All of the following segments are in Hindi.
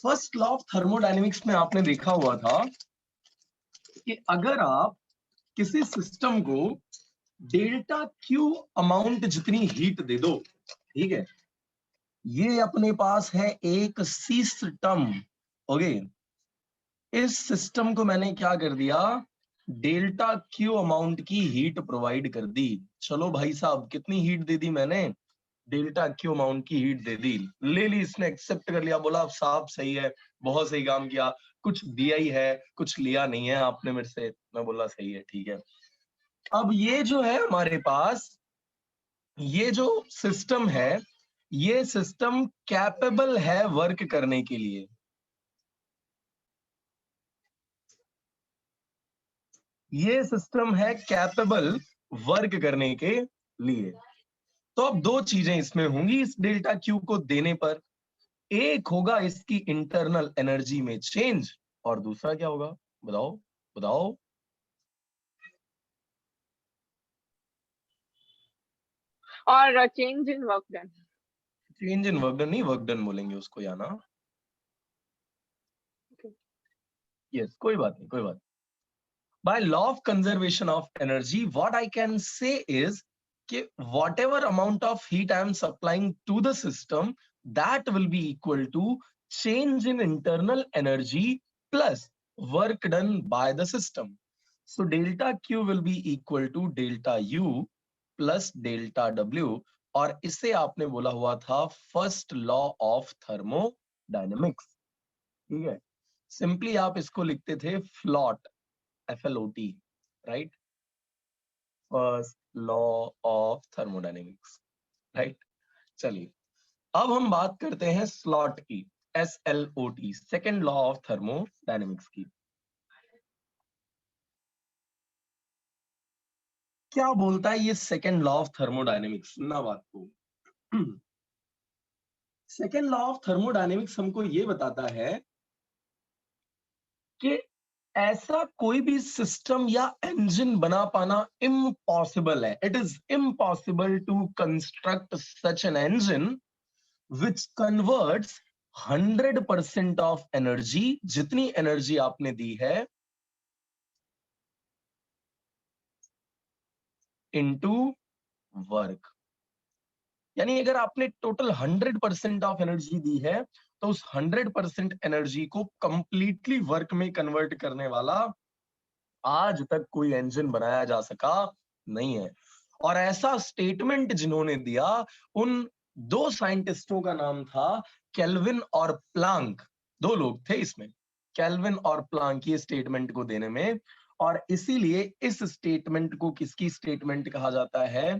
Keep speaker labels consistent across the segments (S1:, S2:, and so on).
S1: फर्स्ट लॉ ऑफ थर्मोडायनेमिक्स में आपने देखा हुआ था कि अगर आप किसी सिस्टम को डेल्टा क्यू अमाउंट जितनी हीट दे दो, ठीक है, ये अपने पास है एक सिस्टम। ओके, इस सिस्टम को मैंने क्या कर दिया, डेल्टा क्यू अमाउंट की हीट प्रोवाइड कर दी। चलो भाई साहब, कितनी हीट दे दी मैंने, डेल्टा क्यू अमाउंट की हीट दे दी, ले ली, इसने एक्सेप्ट कर लिया, बोला साहब सही है, बहुत सही काम किया, कुछ दिया ही है, कुछ लिया नहीं है आपने मेरे से। मैं बोला सही है, ठीक है। अब ये जो है हमारे पास, ये जो सिस्टम है, ये सिस्टम कैपेबल है वर्क करने के लिए। ये सिस्टम है कैपेबल वर्क करने के लिए। तो अब दो चीजें इसमें होंगी इस डेल्टा क्यू को देने पर, एक होगा इसकी इंटरनल एनर्जी में चेंज, और दूसरा क्या होगा, बताओ बताओ।
S2: और change in work done.
S1: Change in work done नहीं, वर्क डन बोलेंगे उसको या ना। यस, कोई बात नहीं, कोई बात। By law of conservation of energy, what I can say is कि whatever amount of heat I am supplying to the system, that will be equal to change in internal energy plus work done by the system. So delta Q will be equal to delta U plus delta W, और इसे आपने बोला हुआ था फर्स्ट लॉ ऑफ थर्मोडायनेमिक्स। ठीक है, सिंपली आप इसको लिखते थे float, FLOT, right? First law of thermodynamics, right? चलिए, अब हम बात करते हैं स्लॉट की, SLOT, second law of thermodynamics की। क्या बोलता है ये सेकेंड लॉ ऑफ थर्मोडायनेमिक्स, सुनना बात को। सेकेंड लॉ ऑफ थर्मोडायनेमिक्स हमको ये बताता है कि ऐसा कोई भी सिस्टम या इंजन बना पाना इम्पॉसिबल है। It is impossible to construct such an engine which converts 100% of energy, जितनी एनर्जी आपने दी है, इनटू वर्क। यानी अगर आपने टोटल 100% ऑफ एनर्जी दी है, तो उस 100% एनर्जी को कंप्लीटली वर्क में कन्वर्ट करने वाला आज तक कोई इंजन बनाया जा सका नहीं है। और ऐसा स्टेटमेंट जिन्होंने दिया, उन दो साइंटिस्टों का नाम था केल्विन और प्लांक। दो लोग थे इसमें, केल्विन और प्लांक, ये स्टेटमेंट को देने में। और इसीलिए इस स्टेटमेंट को किसकी स्टेटमेंट कहा जाता है,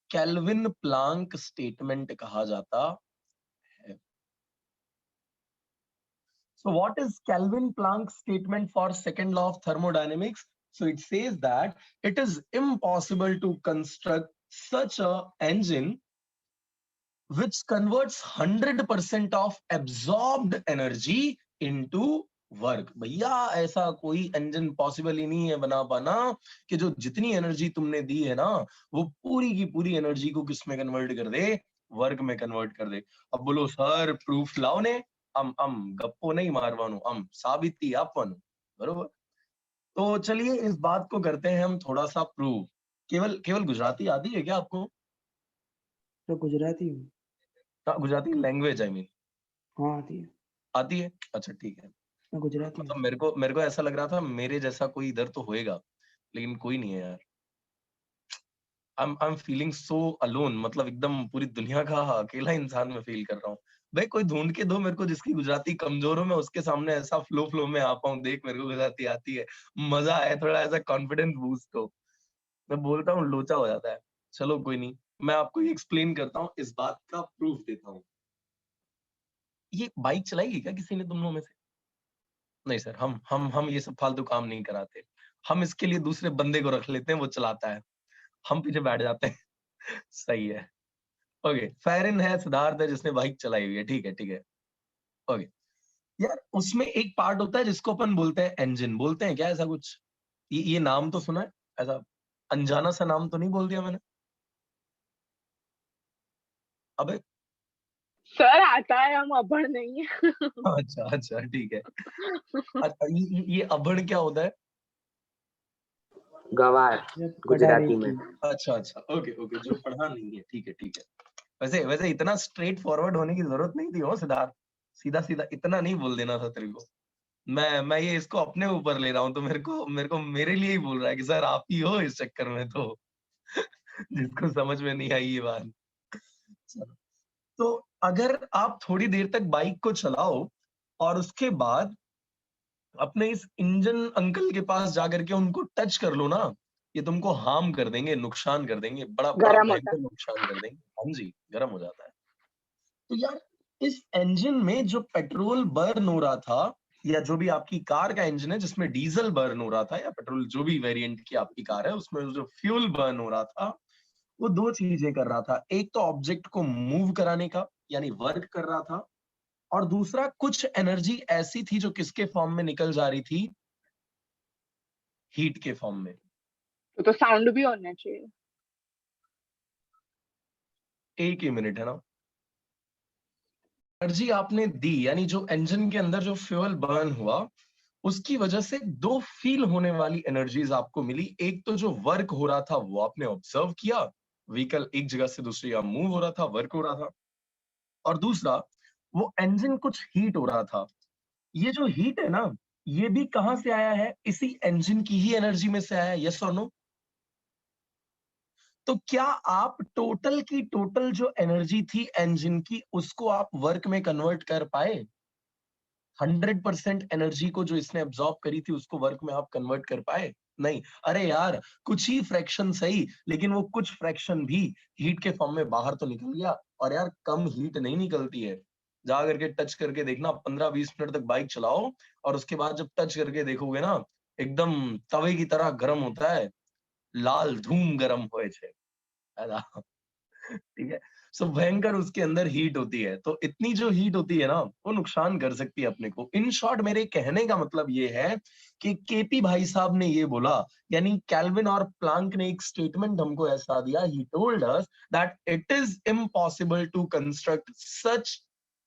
S1: केल्विन प्लांक स्टेटमेंट कहा जाता है। So what is Kelvin Planck's statement for second law of thermodynamics? So it says that it is impossible to construct such a engine which converts 100% of absorbed energy into work. भैया ऐसा कोई इंजन पॉसिबल ही नहीं है बना पाना कि जो जितनी एनर्जी तुमने दी है ना, वो पूरी की पूरी एनर्जी को किस में कन्वर्ट कर दे, वर्क में कन्वर्ट कर दे। अब बोलो सर प्रूफ लाओ ने, गप्पो नहीं मारवानो, साबिती आपवानो, बरोबर। तो चलिए इस बात को करते हैं हम थोड़ा सा प्रूव। केवल केवल गुजराती आती है क्या आपको?
S3: तो गुजराती हूँ।
S1: हाँ, गुजराती लैंग्वेज आई मीन।
S3: हाँ आती है।
S1: आती है, अच्छा ठीक है।
S3: मैं गुजराती हूँ।
S1: मतलब मेरे को ऐसा लग रहा था मेरे जैसा कोई इधर तो होएगा, लेकिन कोई नहीं है यार। I am feeling so alone, मतलब एकदम पूरी दुनिया का अकेला इंसान मैं फील कर रहा हूँ। भाई कोई ढूंढ के दो मेरे को जिसकी गुजराती कमजोर हो, मैं उसके सामने ऐसा फ्लो में आ पाऊं, देख मेरे को गुजराती आती है, मजा आए, थोड़ा ऐसा कॉन्फिडेंस बूस्ट हो। मैं बोलता हूँ लोचा हो जाता है। चलो कोई नहीं, मैं आपको ये एक्सप्लेन करता हूँ, इस बात का प्रूफ देता हूँ। ये बाइक चलाएगी क्या किसी ने तुम लोगों में से? नहीं सर, हम ये सब फालतू काम नहीं कराते। हम इसके लिए दूसरे बंदे को रख लेते हैं, वो चलाता है, हम पीछे बैठ जाते हैं। सही है। ओके, फेरिन है, सिद्धार्थ है जिसने बाइक चलाई हुई है, ठीक है ठीक है। ओके यार, उसमें एक पार्ट होता है जिसको अपन बोलते हैं इंजन, बोलते हैं क्या ऐसा कुछ? ये नाम तो सुना है, ऐसा अनजाना सा नाम तो नहीं बोल दिया मैंने? अबे
S2: सर आता है, हम अभड़ नहीं है।
S1: अच्छा अच्छा ठीक है। अच्छा ये अभड़ क्या होता है?
S4: गवार
S3: जब पढ़ा
S4: गुजराती
S3: नहीं
S4: में।
S3: की।
S1: अच्छा अच्छा ओके ओके, जो पढ़ा नहीं है, ठीक है ठीक है। वैसे वैसे इतना स्ट्रेट फॉरवर्ड होने की जरूरत नहीं थी हो सिद्धार्थ, सीधा सीधा इतना नहीं बोल देना था तेरे को। मैं ये इसको अपने ऊपर ले रहा हूँ, तो मेरे को मेरे लिए ही बोल रहा है कि सर आप ही हो इस चक्कर में, तो जिसको समझ में नहीं आई ये बात। चलो, तो अगर आप थोड़ी देर तक बाइक को चलाओ और उसके बाद अपने इस इंजन अंकल के पास जाकर के उनको टच कर लो ना, ये तुमको हार्म कर देंगे, नुकसान कर देंगे, बड़ा बड़ा
S2: गरम होता
S1: भयंकर नुकसान कर देंगे। हाँ जी, गर्म हो जाता है। तो यार इस इंजन में जो पेट्रोल बर्न हो रहा था, या जो भी आपकी कार का इंजन है जिसमें डीजल बर्न हो रहा था, या पेट्रोल, जो भी वेरिएंट की आपकी कार है उसमें जो फ्यूल बर्न हो रहा था, वो दो चीजें कर रहा था। एक तो ऑब्जेक्ट को मूव कराने का यानी वर्क कर रहा था, और दूसरा कुछ एनर्जी ऐसी थी जो किसके फॉर्म में निकल जा रही थी? हीट के फॉर्म में।
S2: तो साउंड भी होना चाहिए।
S1: एक ही मिनट है ना। एनर्जी आपने दी, यानी जो इंजन के अंदर जो फ्यूल बर्न हुआ, उसकी वजह से दो फील होने वाली एनर्जीज आपको मिली। एक तो जो वर्क हो रहा था वो आपने ऑब्जर्व किया, व्हीकल एक जगह से दूसरी जगह मूव हो रहा था, वर्क हो रहा था। और दूसरा, वो इंजन कुछ हीट हो रहा था। ये जो हीट है ना, ये भी कहां से आया है? इसी इंजन की ही एनर्जी में से आया है। यस और नो? तो क्या आप टोटल की टोटल जो एनर्जी थी इंजन की, उसको आप वर्क में कन्वर्ट कर पाए? 100% एनर्जी को जो इसने एब्जॉर्ब करी थी उसको वर्क में आप कन्वर्ट कर पाए? नहीं। अरे यार, कुछ ही फ्रैक्शन सही, लेकिन वो कुछ फ्रैक्शन भी हीट के फॉर्म में बाहर तो निकल गया। और यार कम हीट नहीं निकलती है, जा करके टच करके देखना, 15-20 मिनट तक बाइक चलाओ और उसके बाद जब टच करके देखोगे ना, एकदम तवे की तरह गर्म होता है, लाल धूम गर्म होए छे। है ना? ठीक है। सो भयंकर उसके अंदर हीट होती है। तो इतनी जो हीट होती है ना, वो नुकसान कर सकती है अपने को। इन शॉर्ट मेरे कहने का मतलब ये है कि केपी भाई साहब ने ये बोला, यानी कैल्विन और प्लांक ने एक स्टेटमेंट हमको ऐसा दिया, he told us that it is impossible to construct such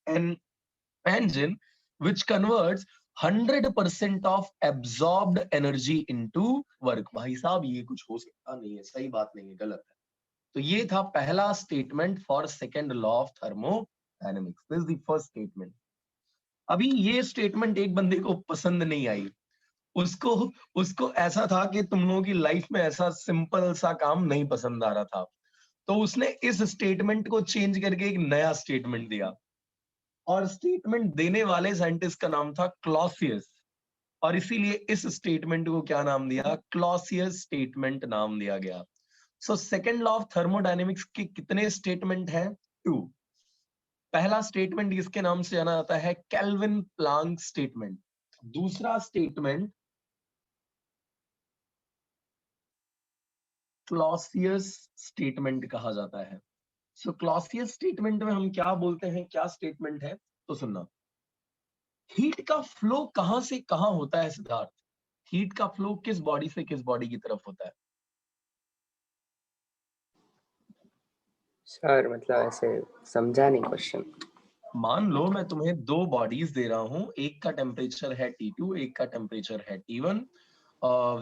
S1: an engine which converts 100% of absorbed energy into work। भाई साहब ये कुछ हो सकता नहीं है, सही बात नहीं है, गलत है। तो ये था पहला statement for second law of thermodynamics. This is the first statement. अभी ये स्टेटमेंट एक बंदे को पसंद नहीं आई। उसको उसको ऐसा था कि तुम लोगों की लाइफ में ऐसा सिंपल सा काम नहीं पसंद आ रहा था, तो उसने इस स्टेटमेंट को चेंज करके एक नया स्टेटमेंट दिया। और स्टेटमेंट देने वाले साइंटिस्ट का नाम था क्लॉसियस, और इसीलिए इस स्टेटमेंट को क्या नाम दिया? क्लॉसियस स्टेटमेंट नाम दिया गया। So second law of thermodynamics के कितने स्टेटमेंट हैं? 2। पहला स्टेटमेंट इसके नाम से जाना जाता है केल्विन प्लांक स्टेटमेंट। दूसरा स्टेटमेंट क्लॉसियस स्टेटमेंट कहा जाता है। सो क्लॉसियस स्टेटमेंट में हम क्या बोलते हैं, क्या स्टेटमेंट है, तो सुनना। हीट का फ्लो कहां से कहां होता है सिद्धार्थ? हीट का फ्लो किस बॉडी से किस बॉडी की तरफ होता है?
S4: सर मतलब ऐसे समझा नहीं क्वेश्चन।
S1: मान लो मैं तुम्हें दो बॉडीज दे रहा हूं, एक का टेम्परेचर है T2, एक का टेम्परेचर है T1,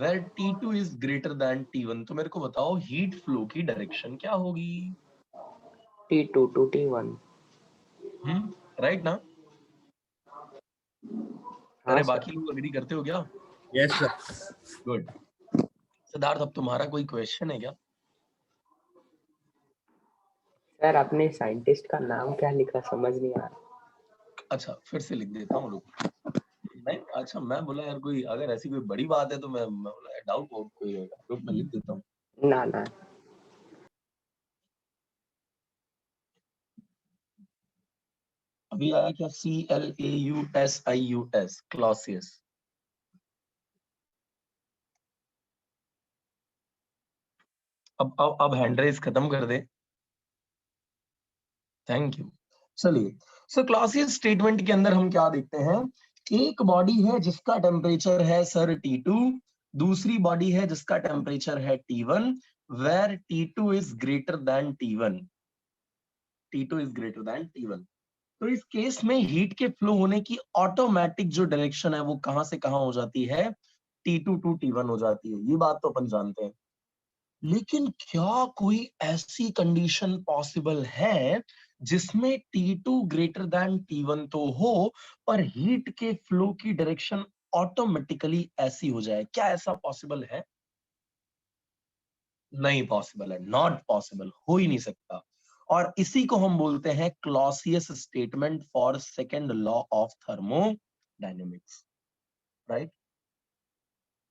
S1: where T2 is greater than T1, तो मेरे को बताओ हीट फ्लो की डायरेक्शन क्या होगी?
S4: T2 to T1।
S1: राइट ना?
S4: हाँ
S1: अरे
S4: सर।
S1: बाकी लोग अग्री करते हो क्या?
S5: Yes sir.
S1: गुड। सिद्धार्थ अब तुम्हारा कोई क्वेश्चन है क्या?
S4: सर आपने साइंटिस्ट का नाम क्या लिखा समझ नहीं आ रहा।
S1: अच्छा फिर से लिख देता हूँ, रुक। नहीं अच्छा, मैं बोला यार कोई अगर ऐसी कोई बड़ी बात है तो मैं बोला डाउट हो कोई होगा, रुक मैं लिख देता हूँ।
S4: ना ना।
S1: अभी आया क्या? CLAUSIUS, Clausius. अब हैंड रेज खत्म कर दे। Thank you. चलिए, सो क्लॉसियस स्टेटमेंट के अंदर हम क्या देखते हैं? एक बॉडी है जिसका टेम्परेचर है सर T2, दूसरी बॉडी है जिसका टेम्परेचर है T1, where T2 is greater than T1। T2 is greater than T1। तो इस केस में हीट के फ्लो होने की ऑटोमेटिक जो डायरेक्शन है वो कहां से कहां हो जाती है, T2 टू T1 हो जाती है। ये बात तो अपन जानते हैं। लेकिन क्या कोई ऐसी कंडीशन पॉसिबल है जिसमें T2 ग्रेटर देन T1 तो हो, पर हीट के फ्लो की डायरेक्शन ऑटोमेटिकली ऐसी हो जाए? क्या ऐसा पॉसिबल है? नहीं पॉसिबल है, नॉट पॉसिबल, हो ही नहीं सकता। और इसी को हम बोलते हैं Clausius statement for second law of thermodynamics, right?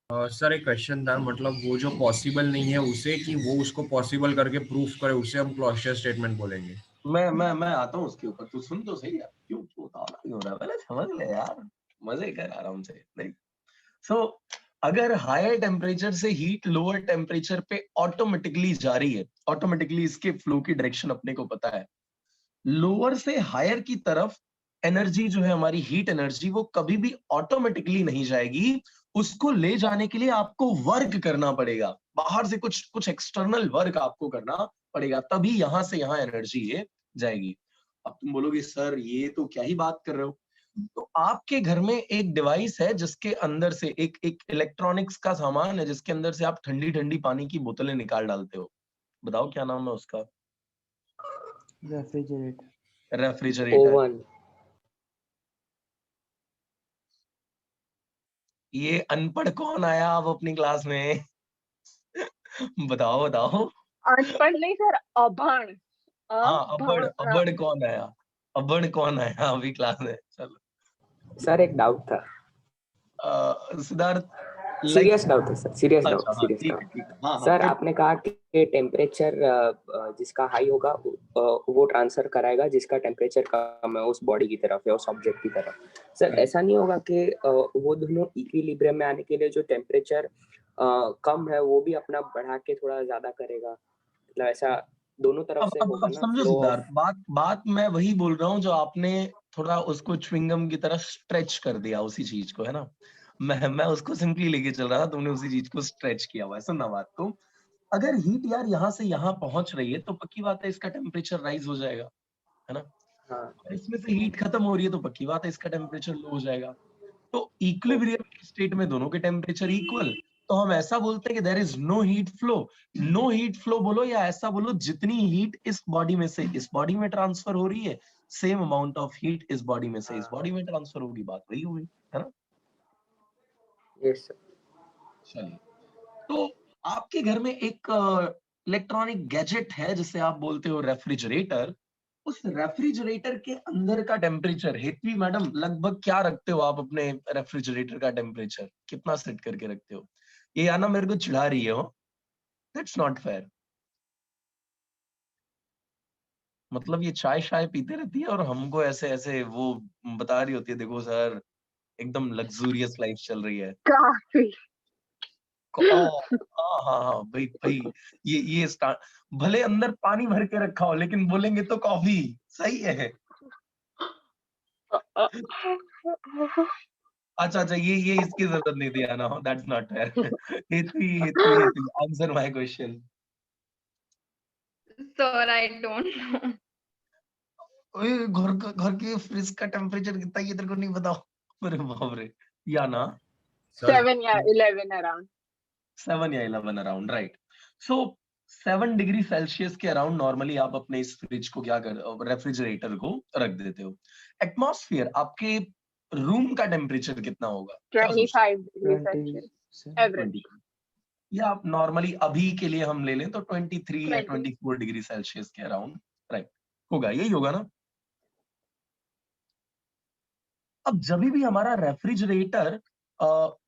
S5: Sir एक क्वेश्चन था, मतलब वो जो पॉसिबल नहीं है उसे, कि वो उसको पॉसिबल करके प्रूफ करे, उसे हम क्लॉशियस स्टेटमेंट बोलेंगे।
S1: मैं आता हूँ उसके ऊपर, तू सुन तो सही यार, क्यों उतावला क्यों हो रहा है, पहले समझ ले यार, मजे कर आराम से। देख, सो अगर हायर टेम्परेचर से हीट लोअर टेम्परेचर पे ऑटोमेटिकली जा रही है, ऑटोमेटिकली इसके फ्लो की डायरेक्शन अपने को पता है, लोअर से हायर की तरफ एनर्जी जो है हमारी हीट एनर्जी, वो कभी भी ऑटोमेटिकली नहीं जाएगी। उसको ले जाने के लिए आपको वर्क करना पड़ेगा, बाहर से कुछ कुछ एक्सटर्नल वर्क आपको करना पड़ेगा, तभी यहां से यहां एनर्जी ये जाएगी। अब तुम बोलोगे सर ये तो क्या ही बात कर रहे हो। तो आपके घर में एक डिवाइस है जिसके अंदर से एक एक इलेक्ट्रॉनिक्स का सामान है जिसके अंदर से आप ठंडी ठंडी पानी की बोतलें निकाल डालते हो, बताओ क्या नाम है उसका?
S3: रेफ्रिजरेटर।
S1: रेफ्रिजरेटर।
S4: ओवन।
S1: ये अनपढ़ कौन आया अब अपनी क्लास में? बताओ बताओ।
S2: अनपढ़ नहीं सर, अभण।
S1: हाँ, अब्बड़
S2: अभण।
S1: अब्बड़ कौन आया? अब्बड़ कौन आया अभी क्लास में? चलो।
S4: सर एक डाउट था,
S1: सिद्धार्थ, लाइक,
S4: सीरियस डाउट है सर, सीरियस
S1: अच्छा
S4: डाउट,
S1: हाँ
S4: सीरियस
S1: ठीक
S4: डाउट।
S1: है ठीक है, हाँ हाँ
S4: सर
S1: फिर।
S4: आपने कहा कि टेम्परेचर जिसका हाई होगा वो ट्रांसफर कराएगा जिसका टेम्परेचर कम है उस बॉडी की तरफ या उस ऑब्जेक्ट की तरफ। Sir
S1: Right.
S4: ऐसा नहीं होगा कि वो दोनों इक्विलिब्रियम में आने के लिए जो टेम्परेचर कम है वो भी अपना बढ़ा के थोड़ा ज्यादा करेगा, मतलब ऐसा दोनों तरफ से होगा
S1: अब
S4: ना
S1: समझो
S4: फ्लो
S1: सिद्धार्थ,
S4: ऑफ।
S1: बात बात मैं वही बोल रहा हूँ जो आपने थोड़ा उसको च्युइंगम की तरह स्ट्रेच कर दिया, उसी चीज को, है ना? मैं उसको सिंपली लेके चल रहा था, तुमने उसी चीज को स्ट्रेच किया हुआ है। सुनना बात को, अगर हीट यार यहाँ से यहाँ पहुंच रही है तो पक्की बात है इसका टेम्परेचर राइज हो जाएगा, है ना?
S4: हाँ
S1: और इसमें से हीट खत्म हो रही है तो पक्की बात है इसका टेम्परेचर लो हो जाएगा। तो इक्विलिब्रियम स्टेट में दोनों के टेम्परेचर इक्वल, तो हम ऐसा बोलते हैं कि there is no heat flow. No heat flow बोलो या ऐसा बोलो, जितनी हीट इस बॉडी में से इस बॉडी में ट्रांसफर हो रही है, सेम अमाउंट ऑफ हीट इस बॉडी में से इस बॉडी में ट्रांसफर होगी। बात वही हुई, है ना?
S4: Yes sir.
S1: चलिए, तो आपके घर में एक इलेक्ट्रॉनिक गैजेट है जिसे आप बोलते हो रेफ्रिजरेटर। उस रेफ्रिजरेटर के अंदर का टेम्परेचर, हेतवी मैडम, लगभग क्या रखते हो आप अपने रेफ्रिजरेटर का टेम्परेचर? कितना सेट करके रखते हो? ये आना मेरे को चिढ़ा रही है हो, दैट्स नॉट फेयर। मतलब ये चाय शाय पीते रहती है और हमको ऐसे ऐसे वो बता रही होती है, देखो सर एकदम लग्जूरियस लाइफ चल रही है।
S2: काफी।
S1: हाँ हाँ हाँ भाई भाई, ये स्टार्ट, भले अंदर पानी भर के रखा हो लेकिन बोलेंगे तो कॉफी। सही है। अच्छा अच्छा, ये इसकी जरूरत नहीं थी आना, that's not fair. Hetvi answer my question.
S6: Sir, I don't know.
S1: घर के फ्रिज का टेम्परेचर कितना है ये तेरे को नहीं बताओ? अरे बाप रे। या ना,
S5: सर
S2: 7 या 11 अराउंड।
S1: 7 या 11 अराउंड, राइट? सो 7 डिग्री सेल्सियस के अराउंड नॉर्मली आप अपने इस फ्रिज को क्या कर, रेफ्रिजरेटर को रख देते हो। एटमॉस्फेयर, आपके रूम का टेम्परेचर कितना होगा? क्या सोचते
S2: 25 डिग्री
S3: 20
S2: सेल्सियस
S3: से
S2: एवरेज।
S1: 20, या आप नॉर्मली अभी के लिए हम ले लें तो 23 या
S2: 20।
S1: 24 डिग्री सेल्सियस के अराउंड, राइट? होगा, यही होगा ना? अब जब भी हमारा रेफ्रिजरेटर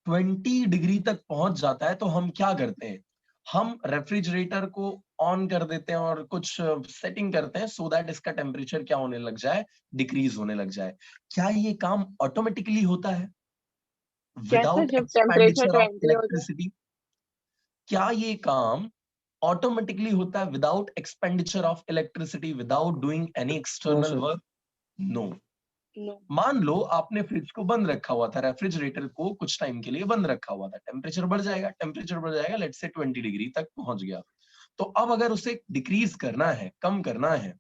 S1: 20 डिग्री तक पहुंच जाता है तो हम क्या करते हैं? हम रेफ्रिजरेटर को ऑन कर देते हैं और कुछ सेटिंग करते हैं सो दैट इसका टेम्परेचर क्या होने लग जाए, डिक्रीज होने लग जाए। क्या ये काम ऑटोमेटिकली होता है
S2: कैसे
S1: विदाउट
S2: जब टेम्परेचर
S1: एक्सपेंडिचर ऑफ
S2: 20 हो जाए?
S1: इलेक्ट्रिसिटी? क्या ये काम ऑटोमेटिकली होता है without expenditure of electricity, without doing any
S3: no
S1: external
S3: sir.
S1: Work? No.
S2: No.
S1: मान लो आपने फ्रिज को बंद रखा हुआ था, रेफ्रिजरेटर को कुछ टाइम के लिए बंद रखा हुआ था, टेम्परेचर बढ़ जाएगा, लेट्स से 20 डिग्री तक पहुंच गया। तो अब अगर उसे डिक्रीज करना है, कम करना है,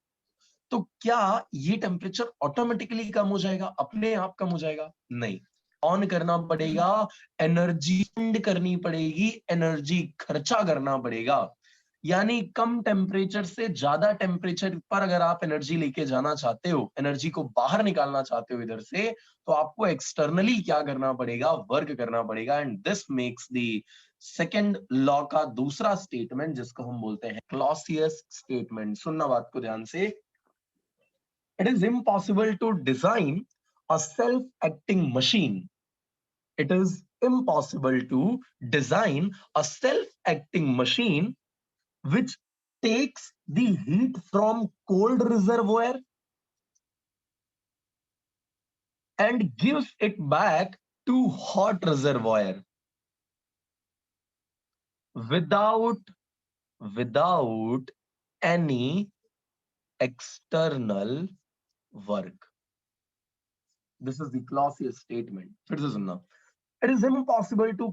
S1: तो क्या ये टेम्परेचर ऑटोमेटिकली कम हो जाएगा, अपने आप कम हो जाएगा? नहीं, ऑन करना पड़ेगा, एनर्जी स्पेंड करनी पड़ेगी, एनर्जी खर्चा करना पड़ेगा। यानी कम टेम्परेचर से ज्यादा टेम्परेचर पर अगर आप एनर्जी लेके जाना चाहते हो, एनर्जी को बाहर निकालना चाहते हो इधर से, तो आपको एक्सटर्नली क्या करना पड़ेगा, वर्क करना पड़ेगा। And this makes the second law का दूसरा स्टेटमेंट, जिसको हम बोलते हैं क्लॉसियस स्टेटमेंट। सुनना बात को ध्यान से। It is impossible to design a self acting machine. It is impossible to design a self-acting machine which takes the heat from cold reservoir and gives it back to hot reservoir without any external work. This is the Clausius statement. फिर से सुनना. It is impossible to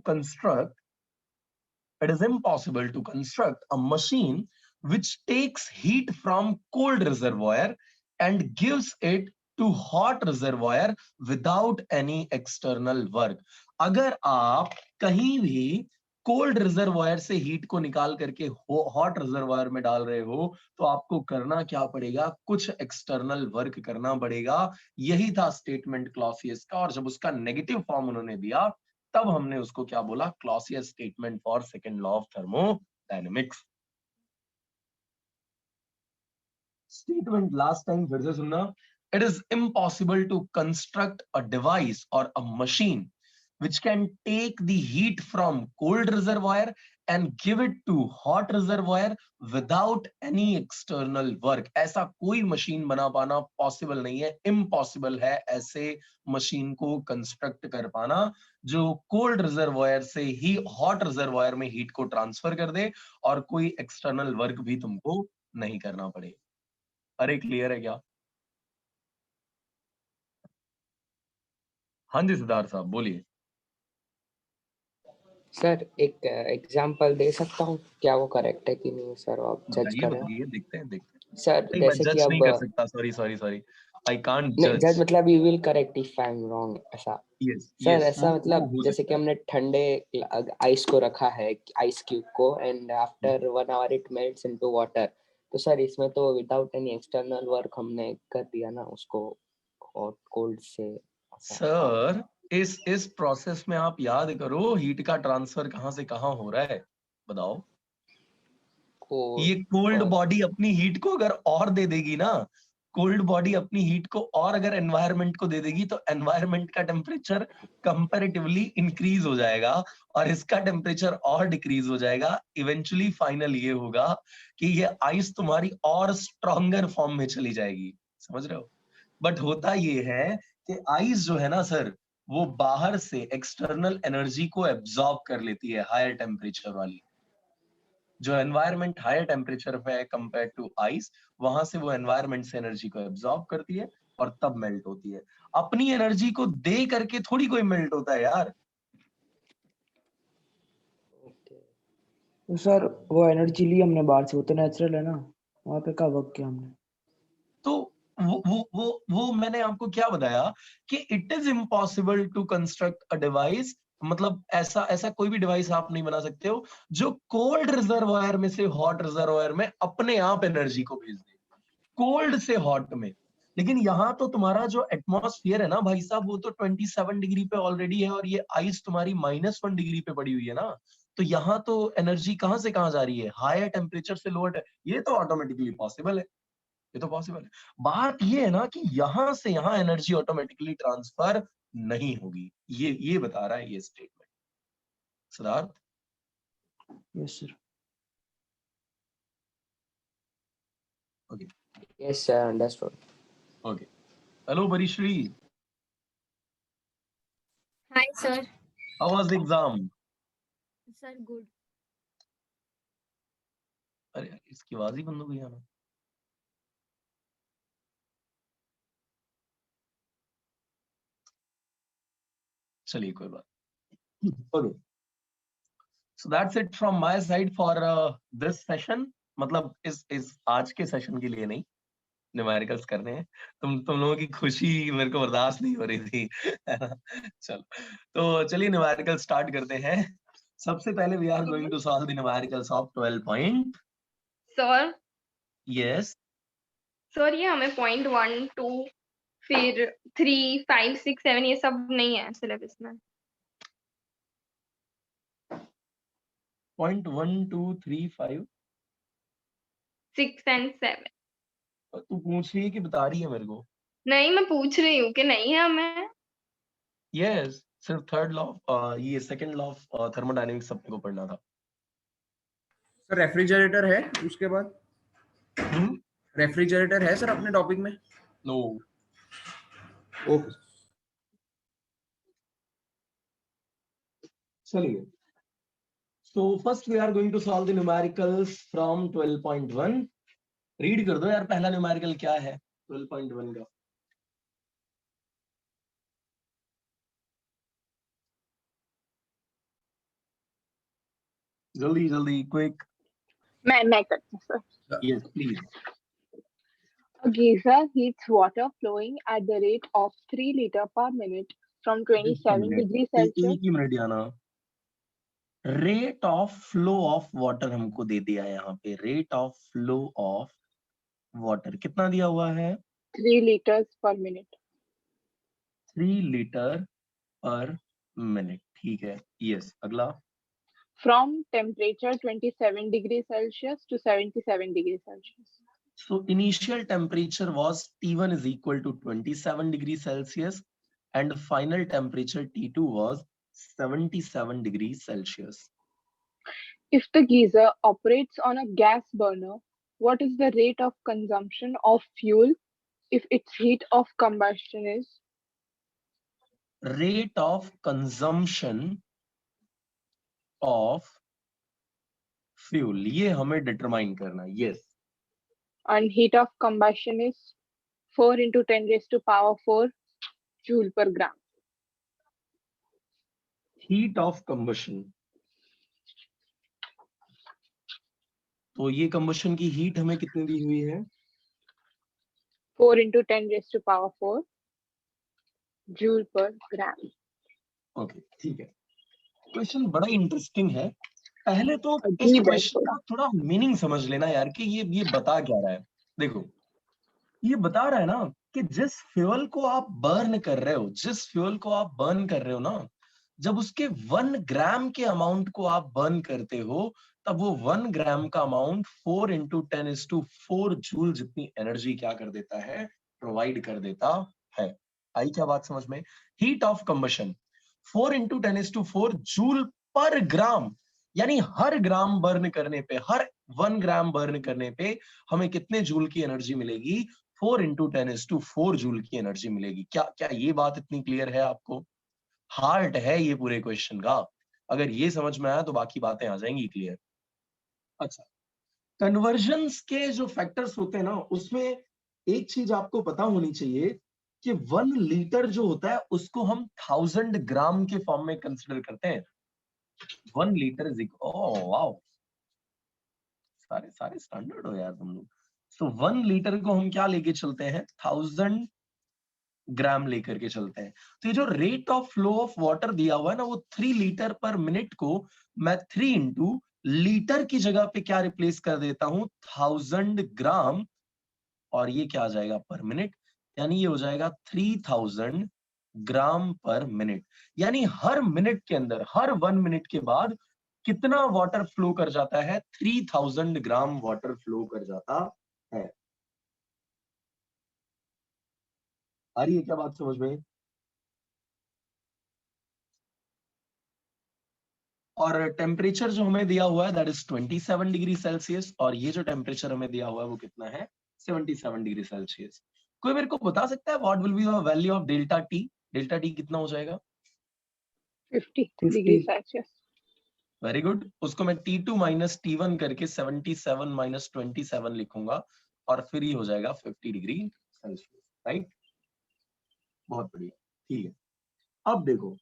S1: construct a machine which takes heat from cold reservoir and gives it to hot reservoir without any external work. अगर आप कहीं भी कोल्ड रिजर्वायर से हीट को निकाल करके हॉट रिजर्वायर में डाल रहे हो, तो आपको करना क्या पड़ेगा, कुछ एक्सटर्नल वर्क करना पड़ेगा। यही था स्टेटमेंट क्लॉसियस का, और जब उसका नेगेटिव फॉर्म उन्होंने दिया, तब हमने उसको क्या बोला, Clausius statement for second law of thermodynamics. Statement last time फिर से सुनना। It is impossible to construct a device और a machine which can take the heat from cold reservoir and give it to hot reservoir without any external work. ऐसा कोई मशीन बना पाना पॉसिबल नहीं है, इम्पॉसिबल है ऐसे मशीन को कंस्ट्रक्ट कर पाना जो कोल्ड रिजर्वायर से ही हॉट रिजर्वायर में हीट को ट्रांसफर कर दे और कोई एक्सटर्नल वर्क भी तुमको नहीं करना पड़े। अरे क्लियर है क्या? हाँ जी सिद्धार्थ साहब बोलिए।
S4: सर एक एग्जांपल दे सकता हूँ, क्या वो करेक्ट है कि नहीं सर, आप जज करें।
S1: बताइए, देखते हैं।
S4: सर
S1: नहीं, मैं
S4: जैसे कि
S1: जज नहीं
S4: अब
S1: कर सकता, सॉरी, आई कांट
S4: नहीं जज,
S1: जज।
S4: मतलब you will correct if I am wrong ऐसा।
S1: यस
S4: सर
S1: यस,
S4: ऐसा मतलब
S1: हो
S4: जैसे
S1: सकता
S4: कि
S1: है।
S4: हमने ठंडे आइस को रखा है, आइस क्यूब को, and after 1 hour it melts into water, तो सर इसमें तो विदाउट एनी एक्सटर्नल वर्क हमने कर दिया ना उसको हॉट कोल्ड से।
S1: सर इस प्रोसेस में आप याद करो, हीट का ट्रांसफर कहां से कहां हो रहा है, बताओ। ये कोल्ड बॉडी अपनी हीट को अगर और दे देगी ना, कोल्ड बॉडी अपनी हीट को और अगर एनवायरनमेंट को दे देगी, तो एनवायरनमेंट का टेम्परेचर कंपैरेटिवली इंक्रीज हो जाएगा और इसका टेम्परेचर और डिक्रीज हो जाएगा। इवेंचुअली फाइनल ये होगा कि ये आइस तुम्हारी और स्ट्रॉन्गर फॉर्म में चली जाएगी, समझ रहे हो? बट होता ये है कि आइस जो है ना सर, वो बाहर से एक्सटर्नल एनर्जी को एब्जॉर्ब कर लेती है, हायर टेम्परेचर वाली। जो एनवायरनमेंट हायर टेम्परेचर पे है कंपेयर टू आइस, वहां से वो एनवायरनमेंट से एनर्जी को एब्जॉर्ब करती है और तब मेल्ट होती है। अपनी एनर्जी को दे करके थोड़ी कोई मेल्ट होता है यार।
S3: तो सर वो एनर्जी ली हमने बाहर से, वो तो नेचुरल है ना, वहाँ पे क्या वर्क किया हमने?
S1: तो वो मैंने आपको क्या बताया कि it is impossible to construct a device, मतलब ऐसा कोई भी डिवाइस आप नहीं बना सकते हो जो कोल्ड रिजर्वायर में से हॉट रिजर्वायर में अपने आप एनर्जी को भेज दे, कोल्ड से हॉट में। लेकिन यहाँ तो तुम्हारा जो एटमॉस्फेयर है ना भाई साहब, वो तो 27 डिग्री पे ऑलरेडी है और ये आइस तुम्हारी -1 डिग्री पे पड़ी हुई है ना, तो यहाँ तो एनर्जी कहाँ से कहाँ जा रही है, हायर टेम्परेचर से लोअर। ये तो ऑटोमेटिकली पॉसिबल है, ये तो पॉसिबल है। बात ये है ना कि यहां से यहां एनर्जी ऑटोमेटिकली ट्रांसफर नहीं होगी, ये बता रहा है ये statement. Siddharth
S3: yes sir.
S1: Okay
S4: yes sir, understood.
S1: Okay. Hello Barishri,
S6: Hi, sir.
S1: How was exam?
S6: Sir, good.
S1: अरे यार, इसकी आवाज ही बंद हो गई है ना। चलिए कोई बात। Okay, so that's it from my side for this session. मतलब इस आज के सेशन के लिए नहीं, न्यूमेरिकल्स करने हैं। तुम लोगों की खुशी मेरे को बर्दाश्त नहीं हो रही थी, है ना? चलो, तो चलिए न्यूमेरिकल स्टार्ट करते हैं। सबसे पहले we are going to solve the numericals of 12 point.
S7: Sir
S1: yes,
S7: sir ये हमें 0.1 2 फिर 3 5 6 7 ये सब नहीं है सिलेबस में।
S1: पॉइंट 1 2 3 5
S7: 6 एंड 7
S1: तू पूछ रही है कि बता रही है मेरे को?
S7: नहीं, मैं पूछ रही हूँ कि नहीं है हमें।
S1: यस, सिर्फ थर्ड लॉ, ये सेकंड लॉ ऑफ थर्मोडायनेमिक्स अपने को पढ़ना था।
S5: सर रेफ्रिजरेटर है उसके बाद?
S1: हम्म,
S5: रेफ्रिजरेटर है सर अपने टॉपिक में?
S1: नो।
S5: ओके।
S1: चलिए, so first we are going to solve the numericals from 12.1. Read कर दो यार, पहला न्यूमेरिकल क्या है 12.1 का? जल्दी जल्दी, क्विक।
S2: मैं करती हूँ sir.
S1: Yes please.
S2: A geyser heats water flowing at the rate of 3 liters per minute from 27 degrees Celsius.
S1: एक ही मिनट याना, rate of flow of water हमको दे दिया है यहाँ पे। Rate of flow of water कितना दिया हुआ है?
S2: 3 liters per minute.
S1: 3 litre per minute, ठीक है। यस, अगला।
S2: From temperature 27 degrees Celsius to 77 degrees Celsius.
S1: So initial temperature was T1 is equal to 27 degrees Celsius and final temperature T2 was 77 degrees Celsius.
S2: If the geyser operates on a gas burner, what is the rate of consumption of fuel if its heat of combustion is?
S1: Rate of consumption of fuel, ये हमें determine करना है। Yes.
S2: And heat of combustion is 4 into 10 raised to power 4 joule per gram.
S1: Heat of combustion, तो ये combustion की heat हमें कितनी दी हुई है?
S2: 4 into 10 raised to power 4 joule per gram.
S1: Okay, ठीक है। क्वेश्चन बड़ा इंटरेस्टिंग है। पहले तो इस
S2: अजीब है
S1: क्वेश्चन
S2: थोड़ा।
S1: का थोड़ा मीनिंग समझ लेना यार कि ये बता क्या रहा है। देखो, ये बता रहा है ना कि जिस फ्यूल को आप बर्न कर रहे हो, जिस फ्यूल को आप बर्न कर रहे हो ना, जब उसके 1 ग्राम के अमाउंट को आप बर्न करते हो, तब वो 1 ग्राम का अमाउंट 4 into 10⁴ जूल जितनी एनर्जी क्या कर देता है? प्रोवाइड कर देता है। आई क्या बात समझ में? Heat of combustion 4 into 10⁴ joule per gram, यानी हर ग्राम बर्न करने पे, हर 1 ग्राम बर्न करने पे हमें कितने जूल की एनर्जी मिलेगी? 4 into 10⁴ जूल की एनर्जी मिलेगी। क्या ये बात इतनी क्लियर है आपको? हार्ट है ये पूरे क्वेश्चन का। अगर ये समझ में आया तो बाकी बातें आ जाएंगी क्लियर। अच्छा, कन्वर्जन्स के जो फैक्टर्स होते हैं ना, उसमें एक चीज आपको पता होनी चाहिए कि 1 लीटर जो होता है उसको हम 1000 ग्राम के फॉर्म में कंसिडर करते हैं। 1 लीटर इज ओह वाओ, सारे स्टैंडर्ड हो यार तुम लोग। सो 1 लीटर को हम क्या लेके चलते हैं? 1000 ग्राम लेकर के चलते हैं। तो ये जो rate of flow of water दिया हुआ है ना, वो 3 लीटर पर मिनट को मैं 3 इंटू लीटर की जगह पे क्या रिप्लेस कर देता हूं? 1000 ग्राम, और ये क्या आ जाएगा? पर मिनट, यानी ये हो जाएगा 3000 ग्राम पर मिनट। यानी हर मिनट के अंदर, हर 1 मिनट के बाद कितना वाटर फ्लो कर जाता है? 3000 ग्राम वाटर फ्लो कर जाता है। आ रही है क्या बात समझ में? और टेम्परेचर जो हमें दिया हुआ है दैट इज 27 डिग्री सेल्सियस, और ये जो टेम्परेचर हमें दिया हुआ है वो कितना है? 77 डिग्री सेल्सियस। कोई मेरे को बता सकता है what will be the value of delta T? Delta T कितना हो जाएगा?
S2: 50 degrees Celsius.
S1: Very good. उसको मैं T2 माइनस T1 करके 77 माइनस 27 लिखूंगा, और फिर ही हो जाएगा 50 डिग्री सेल्सियस, राइट? बहुत बढ़िया, ठीक है। अब देखो,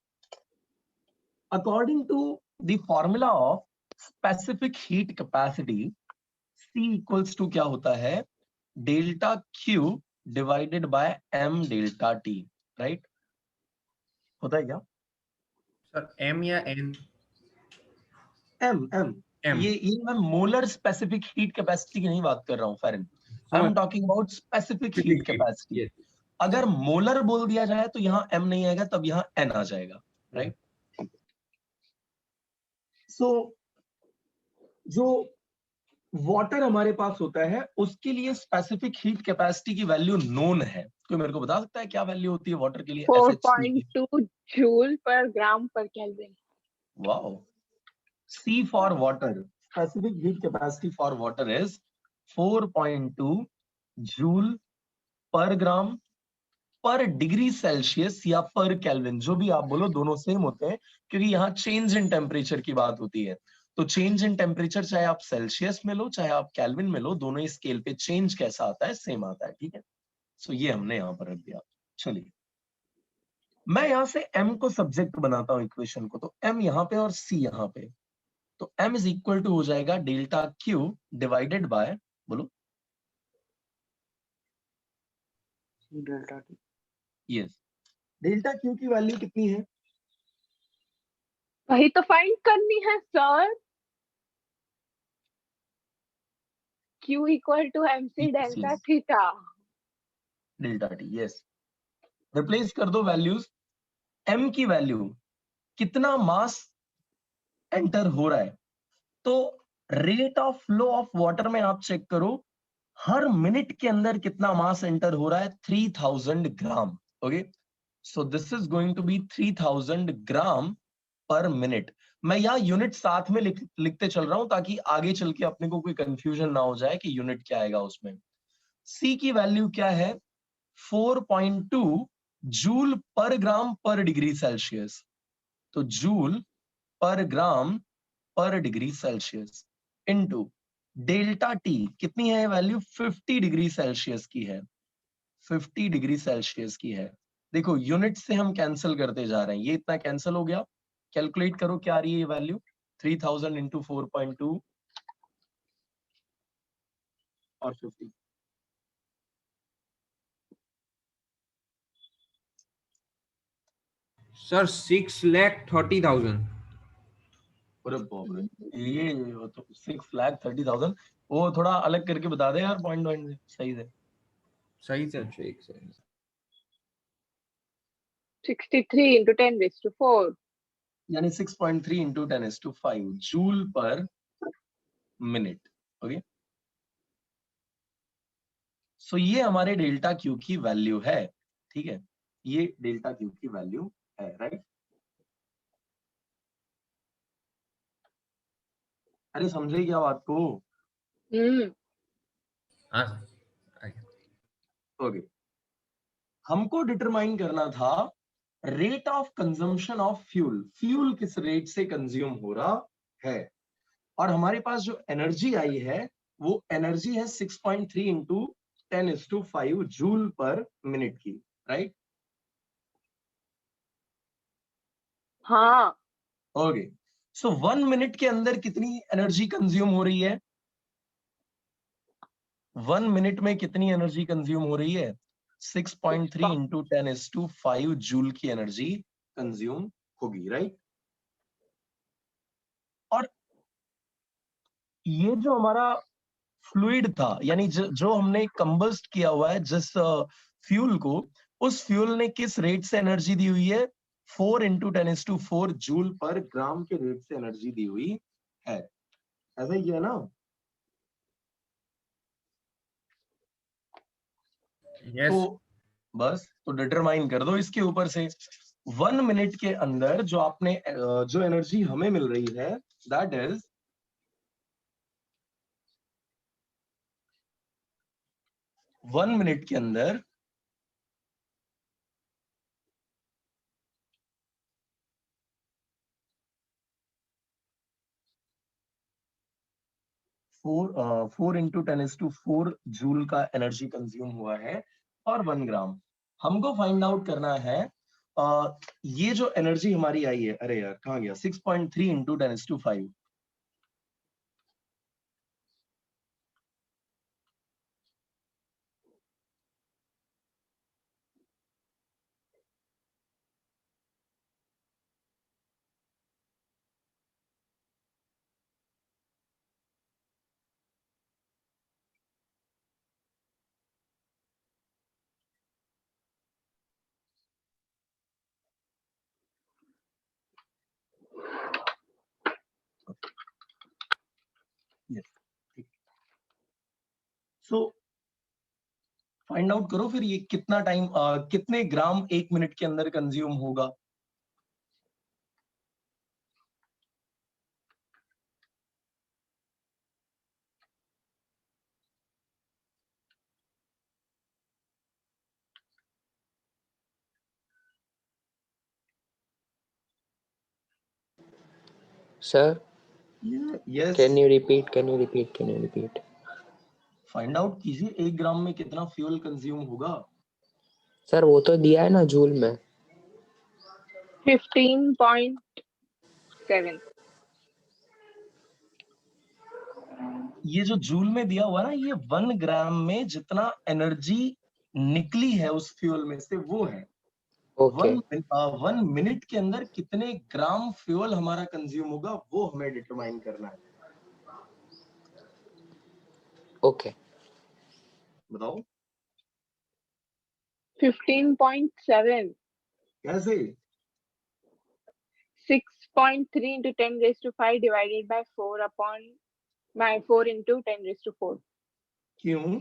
S1: according to the formula of specific heat capacity, C equals to क्या होता है? Delta Q divided by m delta t, right? होता है क्या?
S5: सर एम या एन?
S1: m
S5: M.
S1: ये मैं मोलर स्पेसिफिक हीट कैपेसिटी की नहीं बात कर रहा हूँ Farren, I am talking about specific heat capacity. अगर मोलर बोल दिया जाए तो यहाँ m नहीं आएगा, तब यहाँ n आ जाएगा, राइट? सो जो वाटर हमारे पास होता है उसके लिए स्पेसिफिक हीट कैपेसिटी की वैल्यू नोन है। कोई मेरे को बता सकता है क्या वैल्यू होती है वाटर के लिए?
S2: 4.2 जूल पर ग्राम पर kelvin.
S1: Wow. C for water, specific heat capacity for water is 4.2 joule per gram पर डिग्री सेल्सियस या पर केल्विन, जो भी आप बोलो दोनों सेम होते हैं, क्योंकि यहाँ चेंज इन टेम्परेचर की बात होती है। तो चेंज इन टेम्परेचर चाहे आप सेल्सियस में लो चाहे आप केल्विन में लो, दोनों ही स्केल पे चेंज कैसा आता है, सेम आता है, ठीक है? सो ये हमने यहाँ पर रख दिया। चलिए मैं यहाँ से m को सब्जेक्ट बनाता हूँ इक्वेशन को, तो m यहाँ पे और c यहाँ पे, तो m इज इक्वल टू हो जाएगा डेल्टा क्यू डिवाइडेड बाय, बोलो
S3: delta T.
S1: Yes, delta Q की वैल्यू कितनी है?
S2: वही तो फाइंड करनी है sir. Q equal to MC delta theta.
S1: Delta T, yes. Replace कर दो वैल्यूज। m की वैल्यू कितना मास एंटर हो रहा है, तो rate of flow of water में आप चेक करो हर मिनट के अंदर कितना मास एंटर हो रहा है, 3000 gram. Okay, so this is going to be 3000 gram per minute. मैं यहाँ यूनिट साथ में लिखते चल रहा हूं ताकि आगे चल के अपने को कोई कंफ्यूजन ना हो जाए कि यूनिट क्या आएगा उसमें। C की वैल्यू क्या है? 4.2 जूल पर ग्राम पर डिग्री सेल्सियस। तो जूल पर ग्राम पर degree Celsius into delta T कितनी है वैल्यू? 50 डिग्री सेल्सियस की है, 50 डिग्री सेल्सियस की है। देखो यूनिट से हम कैंसिल करते जा रहे हैं, ये इतना कैंसिल हो गया। कैलकुलेट करो क्या आ रही है ये वैल्यू, 3000 इंटू 4.2 और 50।
S5: सर 6,30,000।
S1: अरे बाप रे, ये वो तो 6,30,000। वो थोड़ा अलग करके बता दे यार, पॉइंट पॉइंट सही से।
S5: सही से अच्छा एक से
S2: 63 into 10 raised to 4।
S1: यानी 6.3 into 10⁵ joule per minute. Okay, so ये हमारे डेल्टा क्यू की वैल्यू है, ठीक है? ये डेल्टा क्यू की वैल्यू है, राइट? अरे समझे क्या बात को?
S5: हाँ।
S1: ओके, हमको डिटरमाइन करना था rate of consumption of fuel, fuel किस रेट से कंज्यूम हो रहा है, और हमारे पास जो एनर्जी आई है वो एनर्जी है 6.3 इंटू 10⁵ जूल पर मिनट की, राइट?
S2: हाँ।
S1: ओके, सो 1 मिनट के अंदर कितनी एनर्जी कंज्यूम हो रही है? 1 मिनट में कितनी एनर्जी कंज्यूम हो रही है? 6.3 इंटू 10⁵ जूल की एनर्जी कंज्यूम होगी, राइट? और ये जो हमारा फ्लूइड था, यानी जो हमने कंबस्ट किया हुआ है जिस फ्यूल को, उस फ्यूल ने किस रेट से एनर्जी दी हुई है? 4 इंटू 10⁴ जूल पर ग्राम के रेट से एनर्जी दी हुई है। ऐसा ही है ना?
S5: यस।
S1: तो बस तो डिटरमाइन कर दो इसके ऊपर से 1 मिनट के अंदर जो आपने जो एनर्जी हमें मिल रही है, दैट इज 1 मिनट के अंदर 4 इंटू 10⁴ जूल का एनर्जी कंज्यूम हुआ है और 1 ग्राम। हमको फाइंड आउट करना है ये जो एनर्जी हमारी आई है, अरे यार कहाँ गया, 6.3 इंटू 10⁵, सो फाइंड आउट करो फिर ये कितना टाइम, कितने ग्राम 1 मिनट के अंदर कंज्यूम होगा।
S4: Sir,
S1: yes,
S4: can you repeat? Can you repeat? Can you repeat?
S1: Find out कीजिए 1 ग्राम में कितना फ्यूल कंज्यूम होगा।
S4: सर वो तो दिया है ना जूल में।
S2: 15.7.
S1: ये जो जूल में दिया हुआ ना, ये 1 ग्राम में जितना एनर्जी निकली है उस फ्यूल में से वो है।
S4: ओके
S1: 1 मिनट के अंदर कितने ग्राम फ्यूल हमारा कंज्यूम होगा वो हमें डिटरमाइन करना है।
S4: ओके
S1: बताओ
S2: 15.7.
S1: कैसे।
S2: 6.3 into 10 raised to 5 divided by 4 into 10 raised to 4.
S1: क्यों।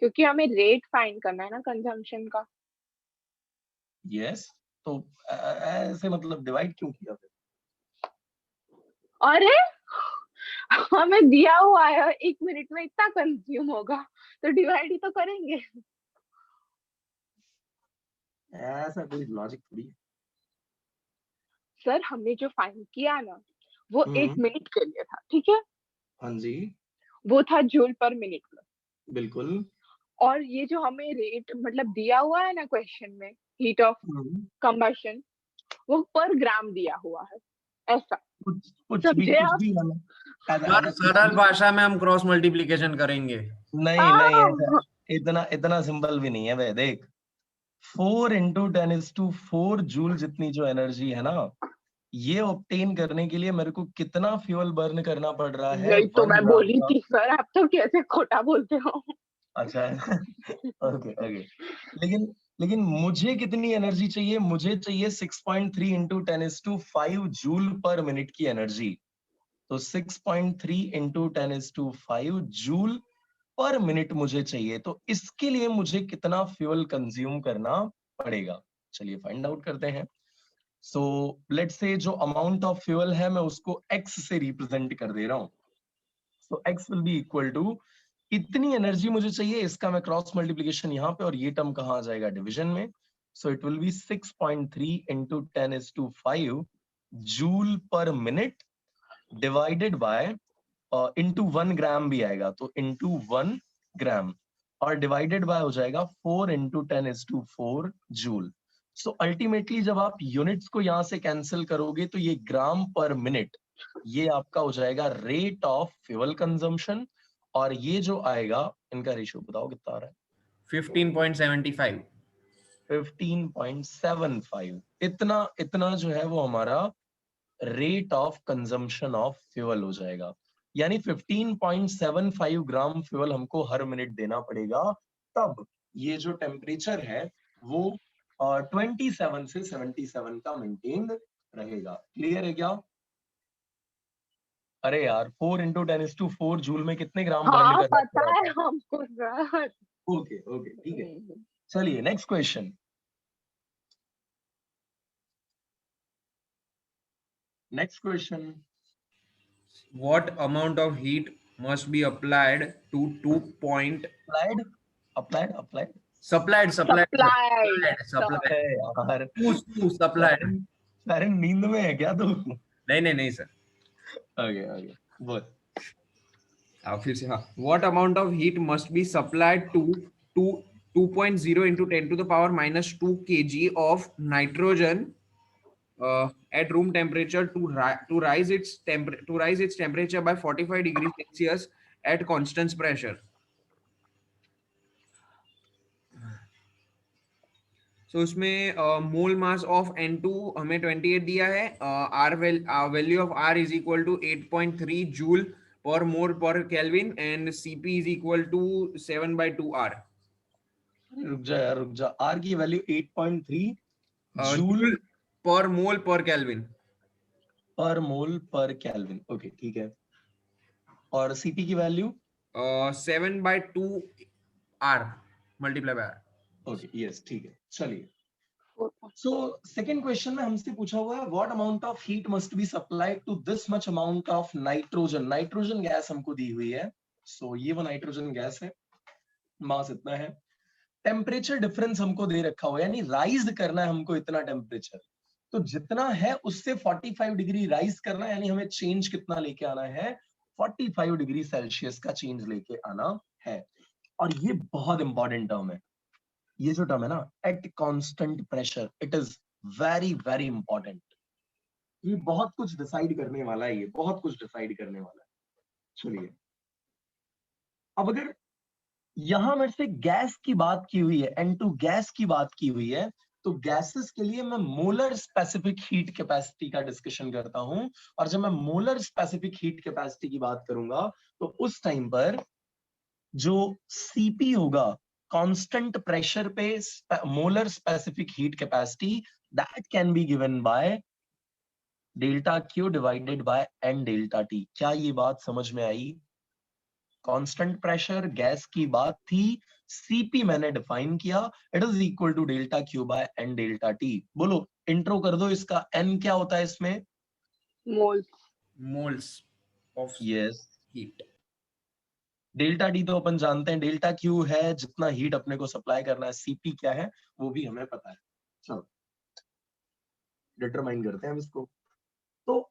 S2: क्योंकि हमें रेट फाइंड करना है ना कंजम्पशन का।
S1: यस, तो ऐसे मतलब डिवाइड क्यों किया फिर।
S2: अरे हमें दिया हुआ है 1 मिनट में इतना कंज्यूम होगा तो डिवाइड ही तो करेंगे।
S1: ऐसा कोई लॉजिक थोड़ी है।
S2: सर हमने जो फाइंड किया ना वो 1 मिनट के लिए था, ठीक है।
S1: हाँ जी
S2: वो था जूल पर मिनट में।
S1: बिल्कुल।
S2: और ये जो हमें रेट मतलब दिया हुआ है ना क्वेश्चन में, हीट ऑफ कंबशन, वो पर ग्राम दिया हुआ है। ऐसा
S1: कुछ
S2: समझे आप?
S1: भी
S5: सर सरल भाषा में हम क्रॉस मल्टीप्लिकेशन करेंगे।
S1: नहीं ऐसा इतना सिंपल भी नहीं है भाई। देख 4 into 10⁴ जूल जितनी जो एनर्जी है ना, ये ऑब्टेन करने के लिए मेरे को कितना फ्यूल बर्न करना पड़ रहा है।
S2: यही तो
S1: 1
S2: मैं
S1: ग्राम
S2: बोली
S1: का।
S2: थी सर, आप तो कैसे खोटा बोलते हो।
S1: अच्छा ओके लेकिन मुझे कितनी एनर्जी चाहिए। मुझे चाहिए 6.3 into 10⁵ जूल पर मिनट की एनर्जी। तो 6.3 into 10⁵ जूल पर मिनट मुझे चाहिए। तो इसके लिए मुझे कितना फ्यूल कंज्यूम करना पड़ेगा, चलिए फाइंड आउट करते हैं। सो लेट्स से जो अमाउंट ऑफ फ्यूल है मैं उसको x से रिप्रेजेंट कर दे रहा हूं। So x will be equal to इतनी एनर्जी मुझे चाहिए, इसका मैं क्रॉस मल्टीप्लिकेशन यहाँ पे, और ये टर्म कहाँ आ जाएगा डिवीजन में। So it will be 6.3 into 10⁵ joule per minute divided by into 1 ग्राम भी आएगा तो इंटू 1 ग्राम, और डिवाइडेड बाय हो जाएगा 4 into 10⁴ जूल। सो अल्टीमेटली जब आप यूनिट्स को यहां से कैंसिल करोगे तो ये ग्राम पर मिनट, ये आपका हो जाएगा रेट ऑफ फ्यूल कंजम्पशन, और ये जो आएगा इनका रेशियो बताओ कितना आ रहा है।
S5: 15.75
S1: 15.75 इतना जो है वो हमारा rate of consumption of fuel हो जाएगा। यानी 15.75 ग्राम फ्यूल हमको हर मिनट देना पड़ेगा, तब ये जो टेम्परेचर है वो 27 से 77 का मेंटेन रहेगा। क्लियर है क्या। अरे यार 4 into 10⁴ जूल में कितने ग्राम बर्न
S2: हाँ
S1: करना
S2: पता
S1: पड़
S2: है
S1: रहा था।
S2: हमको सर।
S1: ओके ठीक है, चलिए next question. Next question.
S5: what amount of heat must be applied to 2 point
S1: applied
S5: supplied
S2: supply
S1: यार
S5: supplied
S1: सारे नींद में है क्या तू।
S5: नहीं सर।
S1: ओके बोल।
S5: फिर से हाँ, what amount of heat must be supplied to 2.0 into 10 to the power minus 2 kg of nitrogen at room temperature to rise its temperature by 45 degrees Celsius at constant pressure. So उसमें मोल मास ऑफ N2 हमें 28 दिया है। Value of R is equal to 8.3 joule per mole per kelvin and Cp is equal to 7/2 R।
S1: रुक जा R की value 8.3 joule
S5: per mole per kelvin
S1: पर मोल पर केल्विन। ओके ठीक है। और Cp की value
S5: 7/2 r multiply by r.
S1: Okay yes ठीक है चलिए।
S2: 4.
S1: सो सेकंड क्वेश्चन में हमसे पूछा हुआ है what amount of heat must be supplied to this much amount of nitrogen. Nitrogen gas हमको दी हुई है। सो ये वो नाइट्रोजन गैस है, मास इतना है, टेम्परेचर डिफरेंस हमको दे रखा हुआ है, यानी राइज करना है हमको इतना टेम्परेचर, तो जितना है उससे 45 डिग्री राइज करना है, यानी हमें चेंज कितना लेके आना है, 45 डिग्री सेल्सियस का चेंज लेके आना है। और ये बहुत इंपॉर्टेंट टर्म है, ये जो टर्म है ना, at constant pressure, it is very very important. ये बहुत कुछ डिसाइड करने वाला है, ये बहुत कुछ डिसाइड करने वाला है। चलिए अब अगर यहां मेरे से गैस की बात की हुई है, N2 गैस की बात की हुई है, तो गैसेस के लिए मैं मोलर स्पेसिफिक हीट कैपेसिटी का डिस्कशन करता हूं। और जब मैं मोलर स्पेसिफिक हीट कैपेसिटी की बात करूंगा तो उस टाइम पर जो सीपी होगा, कांस्टेंट प्रेशर पे molar specific heat capacity, that can be given by delta Q divided by N delta T. क्या ये बात समझ में आई? कांस्टेंट प्रेशर गैस की बात थी, सीपी मैंने डिफाइन किया, it is equal to delta Q by N delta T. बोलो इंट्रो कर दो इसका, एन क्या होता है इसमें?
S2: Moles.
S5: Moles of
S1: yes,
S5: heat.
S1: Delta T तो अपन जानते हैं, डेल्टा क्यू है जितना हीट अपने को सप्लाई करना है, सीपी क्या है वो भी हमें पता है। चलो डिटरमाइन करते हैं हम इसको। तो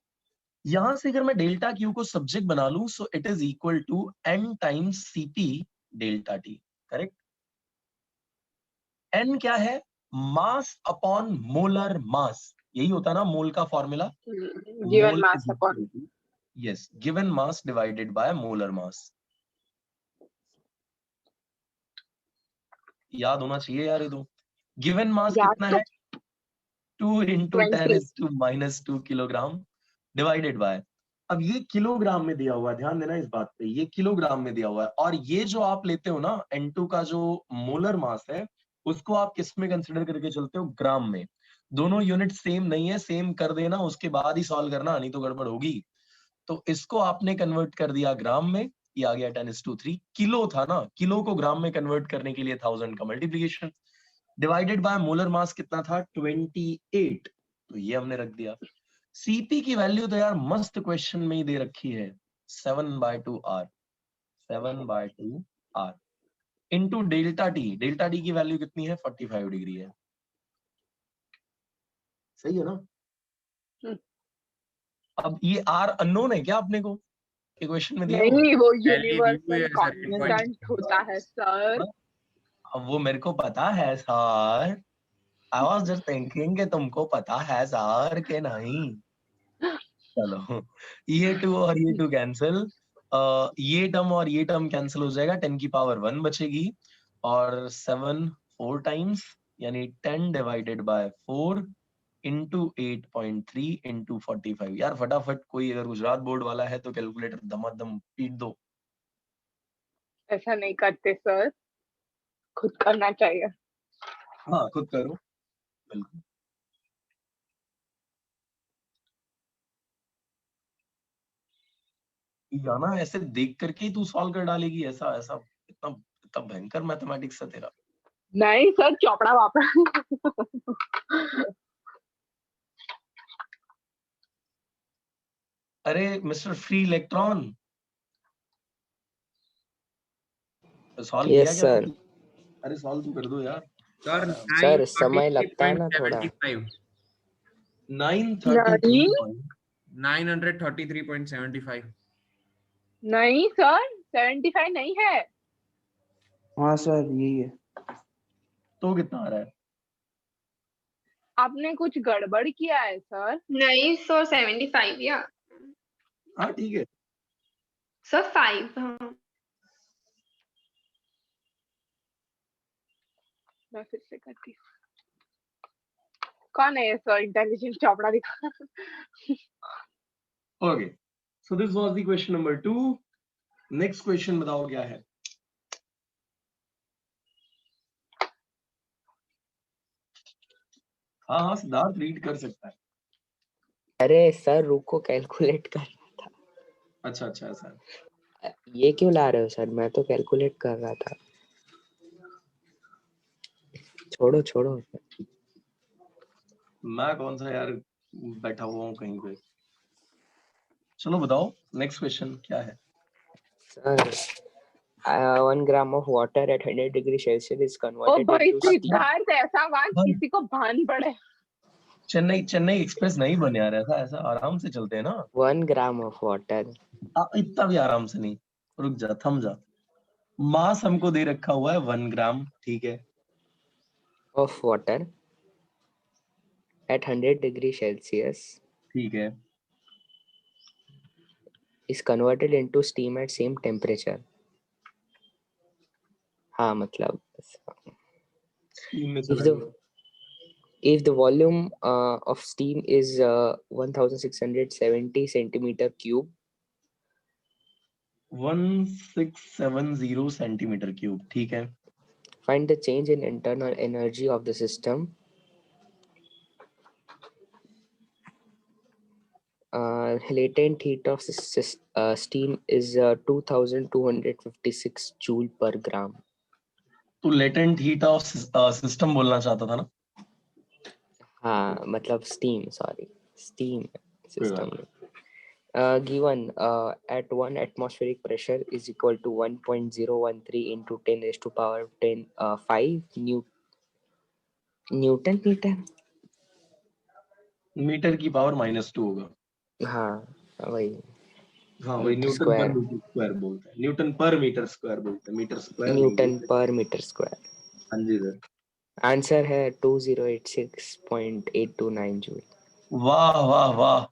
S1: यहां से अगर मैं डेल्टा क्यू को सब्जेक्ट बना लूं, so it is equal to N times CP delta T, correct. N क्या है? मास अपॉन मोलर मास, यही होता है ना मोल का formula.
S2: Given mass upon.
S1: Yes, given mass divided by molar mass. याद होना चाहिए यार ये तो। गिवन मास
S2: याद
S1: कितना
S2: तो
S1: है? 2 into 10
S2: 20.
S1: is to minus 2 kilogram divided bye, अब ये किलोग्राम में दिया हुआ है, ध्यान देना इस बात पे, ये किलोग्राम में दिया हुआ है। और ये जो आप लेते हो ना N2 का जो मोलर मास है, उसको आप किस में कंसिडर करके चलते हो? ग्राम में। दोनों यूनिट सेम नहीं है, सेम कर देना उसके बाद ही सॉल्व करना, नहीं तो गड़बड़ होगी। तो इसको आपने कन्वर्ट कर दिया ग्राम में, ये आ गया 10:3। किलो था ना, किलो को ग्राम में कन्वर्ट करने के लिए 1000 का multiplication, divided by molar mass कितना था? 28, तो ये हमने रख दिया। सीपी की वैल्यू तो यार मस्त क्वेश्चन में ही दे रखी है, 7/2 r, 7/2 r into delta T. Delta T की वैल्यू कितनी है? 45 डिग्री है, सही है ना।
S2: हम्म।
S1: अब ये r अननोन है क्या अपने को? क्वेश्चन में दिया हुआ
S2: नहीं, वो
S5: Value दी हुई
S2: यूनिवर्सल
S5: है sir,
S2: कांस्टेंट होता है सर।
S1: अब वो मेरे को पता है sir, I was just thinking कि तुमको पता है सर के नहीं। चलो ये 2 और ये 2 कैंसिल, ये टर्म और ये टर्म कैंसिल हो जाएगा, 10 की पावर 1 बचेगी, और 7 4 टाइम्स, यानी 10 डिवाइडेड बाय 4 इंटू 8.3 इंटू 45। यार फटाफट कोई अगर गुजरात बोर्ड वाला है तो कैलकुलेटर दमादम पीट दो।
S2: ऐसा नहीं करते सर, खुद करना चाहिए।
S1: हाँ खुद करो, बिल्कुल। या ना ऐसे देख करके ही तू सॉल्व कर डालेगी, ऐसा ऐसा इतना इतना भयंकर मैथमेटिक्स है तेरा।
S2: नहीं सर, चौपड़ा वापड़ा।
S1: अरे मिस्टर फ्री इलेक्ट्रॉन, सॉल्व किया
S4: यस
S1: क्या
S4: सर।
S1: तूने? अरे सॉल्व तो कर दो यार।
S5: Sir,
S4: सर समय लगता है ना थोड़ा।
S5: 933.75.
S1: 933
S5: 933.75.
S2: नहीं सर, 75 नहीं है।
S3: हाँ सर यही है।
S1: तो कितना आ रहा है?
S2: आपने कुछ गड़बड़ किया है सर।
S7: नहीं सर 75 या
S1: हाँ ठीक है।
S7: सर 5। हाँ
S2: मैं फिर से करती हूँ। कौन है ये सर इंटेलिजेंट चौपड़ा दिखा?
S1: Okay, so this was the question number 2। Next question बताओ क्या है? हाँ हाँ सिद्धार्थ रीड कर सकता है।
S4: अरे सर रुको, कैलकुलेट कर।
S1: अच्छा अच्छा ऐसा है।
S4: ये क्यों ला रहे हो सर? मैं तो कैलकुलेट कर रहा था। छोड़ो छोड़ो।
S1: मैं कौन सा यार बैठा हुआ हूँ कहीं पे। चलो बताओ नेक्स्ट क्वेश्चन क्या है।
S4: Sir 1 gram of water at 100 degree Celsius is
S2: oh
S4: converted
S2: भाई
S4: into steam.
S2: सिद्धार्थ, ऐसा बात किसी को भान पड़े।
S1: चेन्नई चेन्नई एक्सप्रेस नहीं बने यार, ऐसा ऐसा आराम से चलते हैं ना।
S4: 1 gram of water
S1: इतना भी आराम से नहीं, रुक जा थम जा। मास हमको दे रखा हुआ है 1 ग्राम, ठीक है।
S4: of water at 100 degree Celsius
S1: ठीक है,
S4: is converted into steam at same temperature. हाँ मतलब
S1: स्टीम में
S4: if
S1: चला
S4: the
S1: गया।
S4: if the volume of steam is 1670 centimeter cube,
S1: 1670 centimetre cube, ठीक है।
S4: find the change in internal energy of the system. Latent heat of steam is 2256 joule per gram.
S1: तो लेटेंट हीट ऑफ सिस्टम बोलना चाहता था ना।
S4: हाँ मतलब steam, sorry, steam
S1: कोई
S4: system.
S1: बात
S4: Given at 1 atmospheric pressure is equal to 1.013 into 10 raised to power 5 Newton meter.
S1: Metre की पावर -2 होगा।
S4: हाँ वही
S1: हाँ वही,
S4: मीटर
S1: न्यूटन पर
S4: स्क्वायर,
S1: मीटर स्क्वायर बोलते हैं, न्यूटन पर मीटर स्क्वायर बोलते हैं, मीटर स्क्वायर नहीं
S4: न्यूटन
S1: बोलते।
S4: पर मीटर स्क्वायर।
S1: हाँ जी सर।
S4: आंसर है 2086.829 जूल।
S1: वाह वाह वाह,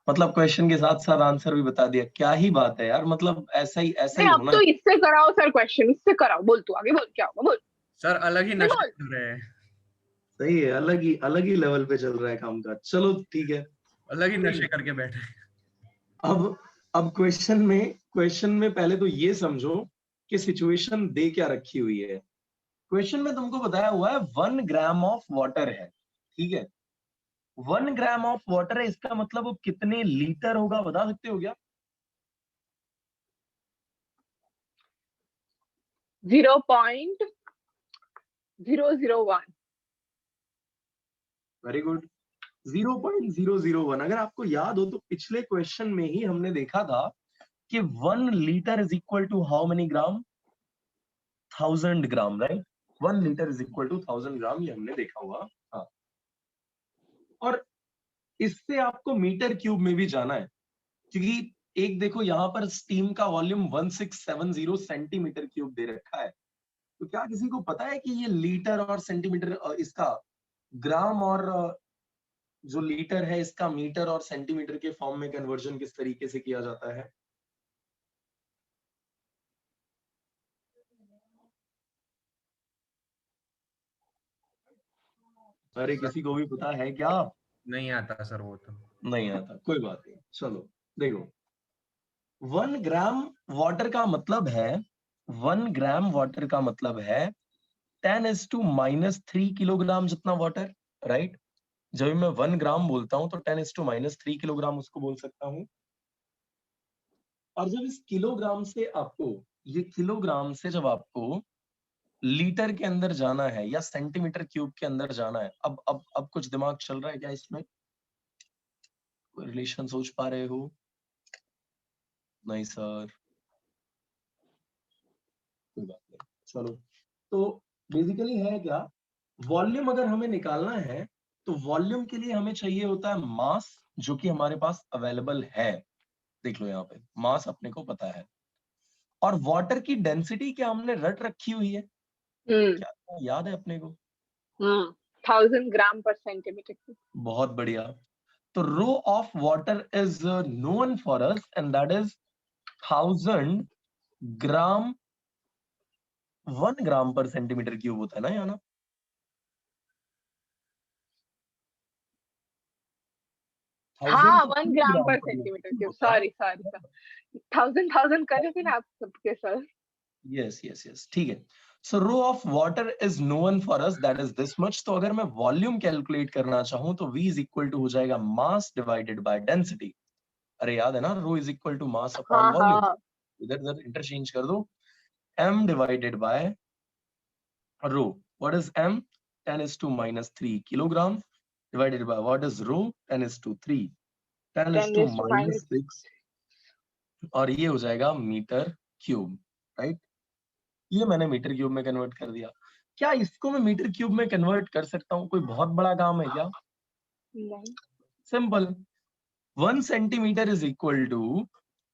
S1: मतलब क्वेश्चन के साथ साथ आंसर भी बता दिया, क्या ही बात है यार, मतलब ऐसा ही
S2: नहीं, अब
S1: होना
S2: तो इससे कराओ सर क्वेश्चन, इससे कराओ। बोल तू आगे, बोल क्या होगा, बोल।
S5: सर अलग ही
S2: नहीं
S5: नशे
S2: बोल।
S5: कर रहे हैं,
S1: सही है, अलग ही लेवल पे चल रहा है काम का। चलो ठीक है।
S5: अलग ही नशे करके बैठे हैं।
S1: अब क्वेश्चन में पहले तो ये समझो कि सिचुएशन दे क्या रखी हुई है। क्वेश्चन में तुमको बताया हुआ है 1 ग्राम ऑफ वाटर है, ठीक है। 1 ग्राम ऑफ वाटर है, इसका मतलब वो कितने लीटर होगा बता सकते हो क्या?
S2: 0.001।
S1: Very good, 0.001। अगर आपको याद हो तो पिछले क्वेश्चन में ही हमने देखा था कि 1 litre is equal to how many gram? 1000 gram, right. 1 litre is equal to 1000 gram, ये हमने देखा हुआ। हाँ, और इससे आपको मीटर क्यूब में भी जाना है, क्योंकि एक देखो यहाँ पर स्टीम का वॉल्यूम 1670 सेंटीमीटर क्यूब दे रखा है। तो क्या किसी को पता है कि ये लीटर और सेंटीमीटर, इसका ग्राम और जो लीटर है इसका मीटर और सेंटीमीटर के फॉर्म में कन्वर्जन किस तरीके से किया जाता है? अरे किसी को भी पता है क्या?
S5: नहीं आता सर वो तो।
S1: नहीं आता, कोई बात नहीं। चलो देखो, 1 ग्राम वाटर का मतलब है 1 ग्राम वाटर का मतलब है 10⁻³ किलोग्राम जितना वाटर, राइट। जब मैं 1 ग्राम बोलता हूं तो 10⁻³ किलोग्राम उसको बोल सकता हूं। और जब इस किलोग्राम से आपको, ये किलोग्राम से जब आपको लीटर के अंदर जाना है या सेंटीमीटर क्यूब के अंदर जाना है, अब कुछ दिमाग चल रहा है क्या इसमें? कोई रिलेशन सोच पा रहे हो? नहीं सर, कोई बात नहीं। चलो, तो बेसिकली है क्या, वॉल्यूम अगर हमें निकालना है तो वॉल्यूम के लिए हमें चाहिए होता है मास, जो कि हमारे पास अवेलेबल है। देख लो यहाँ पे मास अपने को पता है, और वाटर की डेंसिटी क्या हमने रट रखी हुई है, क्या याद है अपने को?
S2: 1000 ग्राम पर सेंटीमीटर क्यूब।
S1: बहुत बढ़िया। तो rho of water is known for us and that is 1000 gram, 1 gram per centimetre cube होता है ना यहाँ ना?
S2: हाँ 1 gram per centimetre cube, sorry 1000 करे थे ना आप सबके सर।
S1: यस ठीक है। So rho of water is known for us that is this much. तो अगर मैं वॉल्यूम कैलकुलेट करना चाहूं तो V इज इक्वल टू हो जाएगा मास डिवाइडेड बाय डेंसिटी। अरे याद है ना, rho is equal to mass upon
S2: हाँ
S1: वॉल्यूम।
S2: हाँ
S1: इधर उधर इंटरचेंज कर दो, m divided by rho. What is m? 10⁻³ kilogram divided by what is rho? 10⁻3, 10⁻6, और ये हो जाएगा मीटर क्यूब, राइट? ये मैंने मीटर क्यूब में कन्वर्ट कर दिया. क्या इसको मैं मीटर क्यूब में कन्वर्ट कर सकता हूँ? कोई बहुत बड़ा काम है क्या?
S2: नहीं.
S1: Simple. 1 centimetre is equal to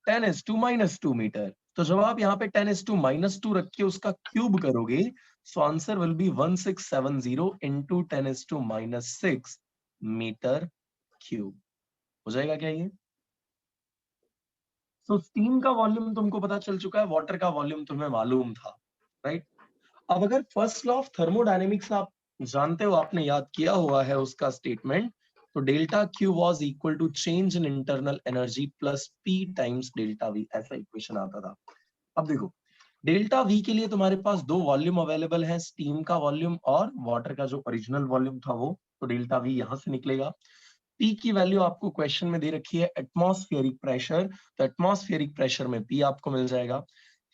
S1: 10⁻² metre. तो जब आप यहाँ पे 10⁻² रख के उसका क्यूब करोगे, so answer will be 1670 into 10⁻6 metre cube. हो जाएगा क्या ये? तो स्टीम का वॉल्यूम तुमको पता चल चुका है, वाटर का वॉल्यूम तुम्हें मालूम था, राइट? अब अगर फर्स्ट लॉ ऑफ थर्मोडायनेमिक्स आप जानते हो, आपने याद किया हुआ है उसका स्टेटमेंट, तो delta Q was equal to change in internal energy plus P times delta V, ऐसा इक्वेशन आता था. अब देखो, डेल्टा वी के लिए तुम्हारे पास दो वॉल्यूम अवेलेबल है, स्टीम का वॉल्यूम और वाटर का जो ओरिजिनल वॉल्यूम था वो. तो डेल्टा वी यहां से निकलेगा. पी की वैल्यू आपको क्वेश्चन में दे रखी है एटमॉस्फेरिक प्रेशर, तो एटमॉस्फेरिक प्रेशर में पी आपको मिल जाएगा.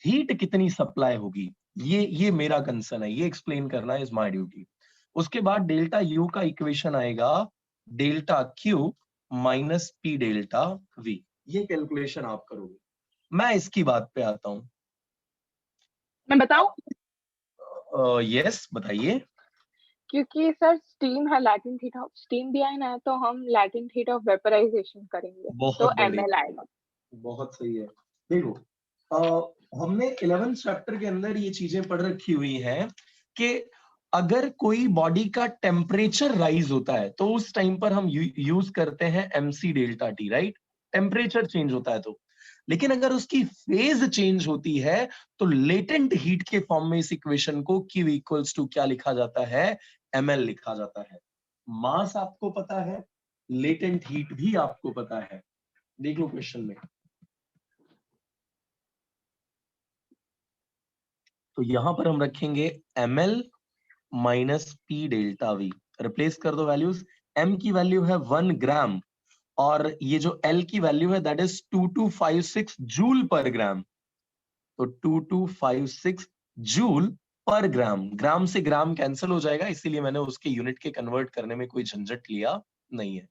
S1: हीट कितनी सप्लाई होगी, ये मेरा कंसर्न है, ये एक्सप्लेन करना इज माय ड्यूटी. उसके बाद डेल्टा यू का इक्वेशन आएगा delta Q minus P delta we. ये कैलकुलेशन आप करोगे. मैं इसकी बात पे आता हूं.
S2: मैं बताऊं?
S1: यस, बताइए.
S2: क्योंकि सर स्टीम है, लैटेंट हीट ऑफ स्टीम दिया है ना, तो हम लैटेंट हीट ऑफ वेपराइजेशन करेंगे,
S1: बहुत
S2: तो
S1: बढ़िया,
S2: ml आएगा.
S1: बहुत सही है. देखो, हमने 11th चैप्टर के अंदर ये चीजें पढ़ रखी हुई हैं कि अगर कोई बॉडी का टेम्परेचर राइज होता है तो उस टाइम पर हम यूज करते हैं mc delta T, right? Temperature change होता है तो. लेकिन अगर उसकी फेज चेंज होती है तो लेटेंट हीट के फॉर्म में इस इक्वेशन को Q इक्वल्स टू क्या लिखा जाता है? ml लिखा जाता है. मास आपको पता है, लेटेंट हीट भी आपको पता है. देख लो क्वेश्चन में, तो यहां पर हम रखेंगे ml minus P delta we. Replace कर दो वैल्यूज. m की वैल्यू है 1 ग्राम और ये जो l की वैल्यू है दैट इज 2256 जूल पर ग्राम. तो 2256 जूल पर ग्राम. ग्राम से ग्राम कैंसिल हो जाएगा, इसीलिए मैंने उसके यूनिट के कन्वर्ट करने में कोई झंझट लिया नहीं है.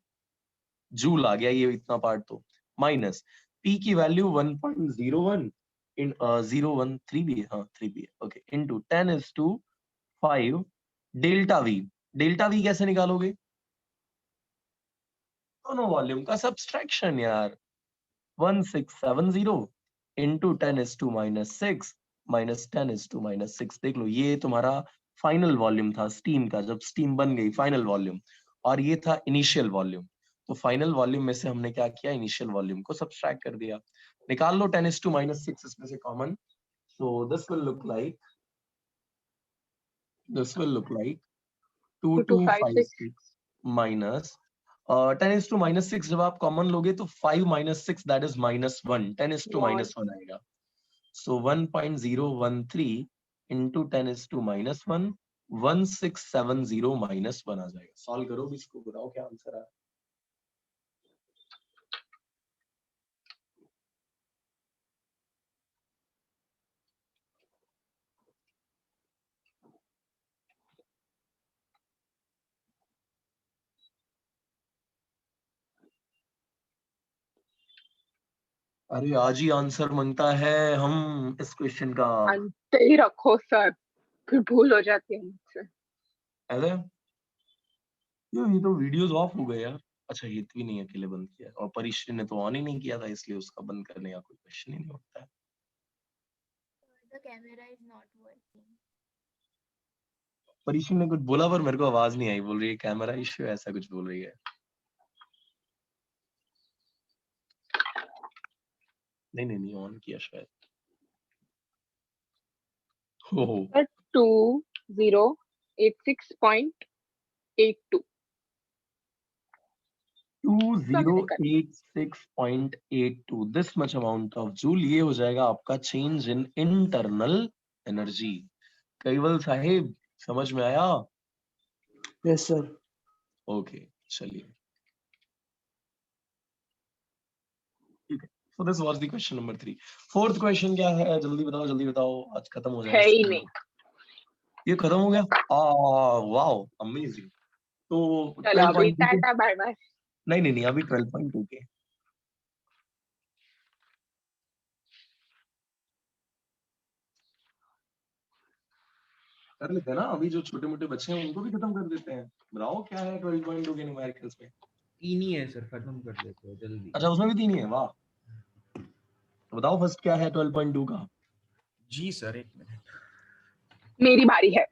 S1: जूल आ गया ये इतना पार्ट. तो माइनस p की वैल्यू 1.01 इन 013 भी है, हाँ 3 भी है, okay, into 10⁻5 delta we. Delta we कैसे निकालोगे? दोनों वॉल्यूम का सब्सट्रैक्शन यार. 1670 इंटू 10⁻6 माइनस 10⁻6. देख लो, ये तुम्हारा फाइनल वॉल्यूम था स्टीम का, जब स्टीम बन गई फाइनल वॉल्यूम, और ये था इनिशियल वॉल्यूम. तो फाइनल वॉल्यूम में से हमने क्या किया? इनिशियल वॉल्यूम को सब्सट्रैक्ट कर दिया. निकाल लो 10⁻6 इसमें से common. So this will look like 2256 minus 10⁻6. जब आप कॉमन लोगे तो 5 - 6 दैट इज -1, 10⁻1 आएगा. सो 1.013 इंटू 10⁻1 1670 -1 आ जाएगा. सॉल्व करो इसको, बताओ क्या आंसर आया. अरे आज ही आंसर मांगता है हम इस क्वेश्चन का.
S2: अंत ही रखो सर, फिर भूल हो जाती है मुझसे.
S1: अरे ये तो वीडियोस ऑफ हो गए यार. अच्छा, हितवी नहीं अकेले बंद किया, और परिश्री ने तो ऑन ही नहीं किया था, इसलिए उसका बंद करने का कोई क्वेश्चन ही नहीं उठता है.
S6: The camera is not working.
S1: परिश्री ने कुछ बोला पर मेरे को आवाज नहीं आई. बोल रही है कैमरा इश्यू, ऐसा कुछ बोल रही है. नहीं ऑन किया शायद. हो
S2: 2086.82.
S1: 2086.82. This much amount of joule. ये हो जाएगा आपका change in internal energy. Caval Sahib समझ में आया?
S3: Yes sir.
S1: ओके, चलिए ठीक है. So this was the question number 3. Fourth question क्या है? जल्दी बताओ, आज खत्म हो जाएगा.
S2: है ही नहीं.
S1: ये खत्म हो गया. Wow, amazing. तो
S2: चलो अभी
S1: 12.2 के
S2: टाटा बाय बाय.
S1: नहीं, अभी 12.2 के. कर लेते हैं ना, अभी जो छोटे मोटे बच्चे हैं उनको भी खत्म कर देते हैं. बताओ क्या है 12.2 के न्यूमेरिकल्स में.
S5: 3 ही है सर, खत्म कर देते हैं जल्दी.
S1: अच्छा, उसमें भी 3 ही है. वाह. तो बताओ फर्स्ट क्या है 12.2 का.
S5: जी सर, एक मिनट.
S2: मेरी बारी है.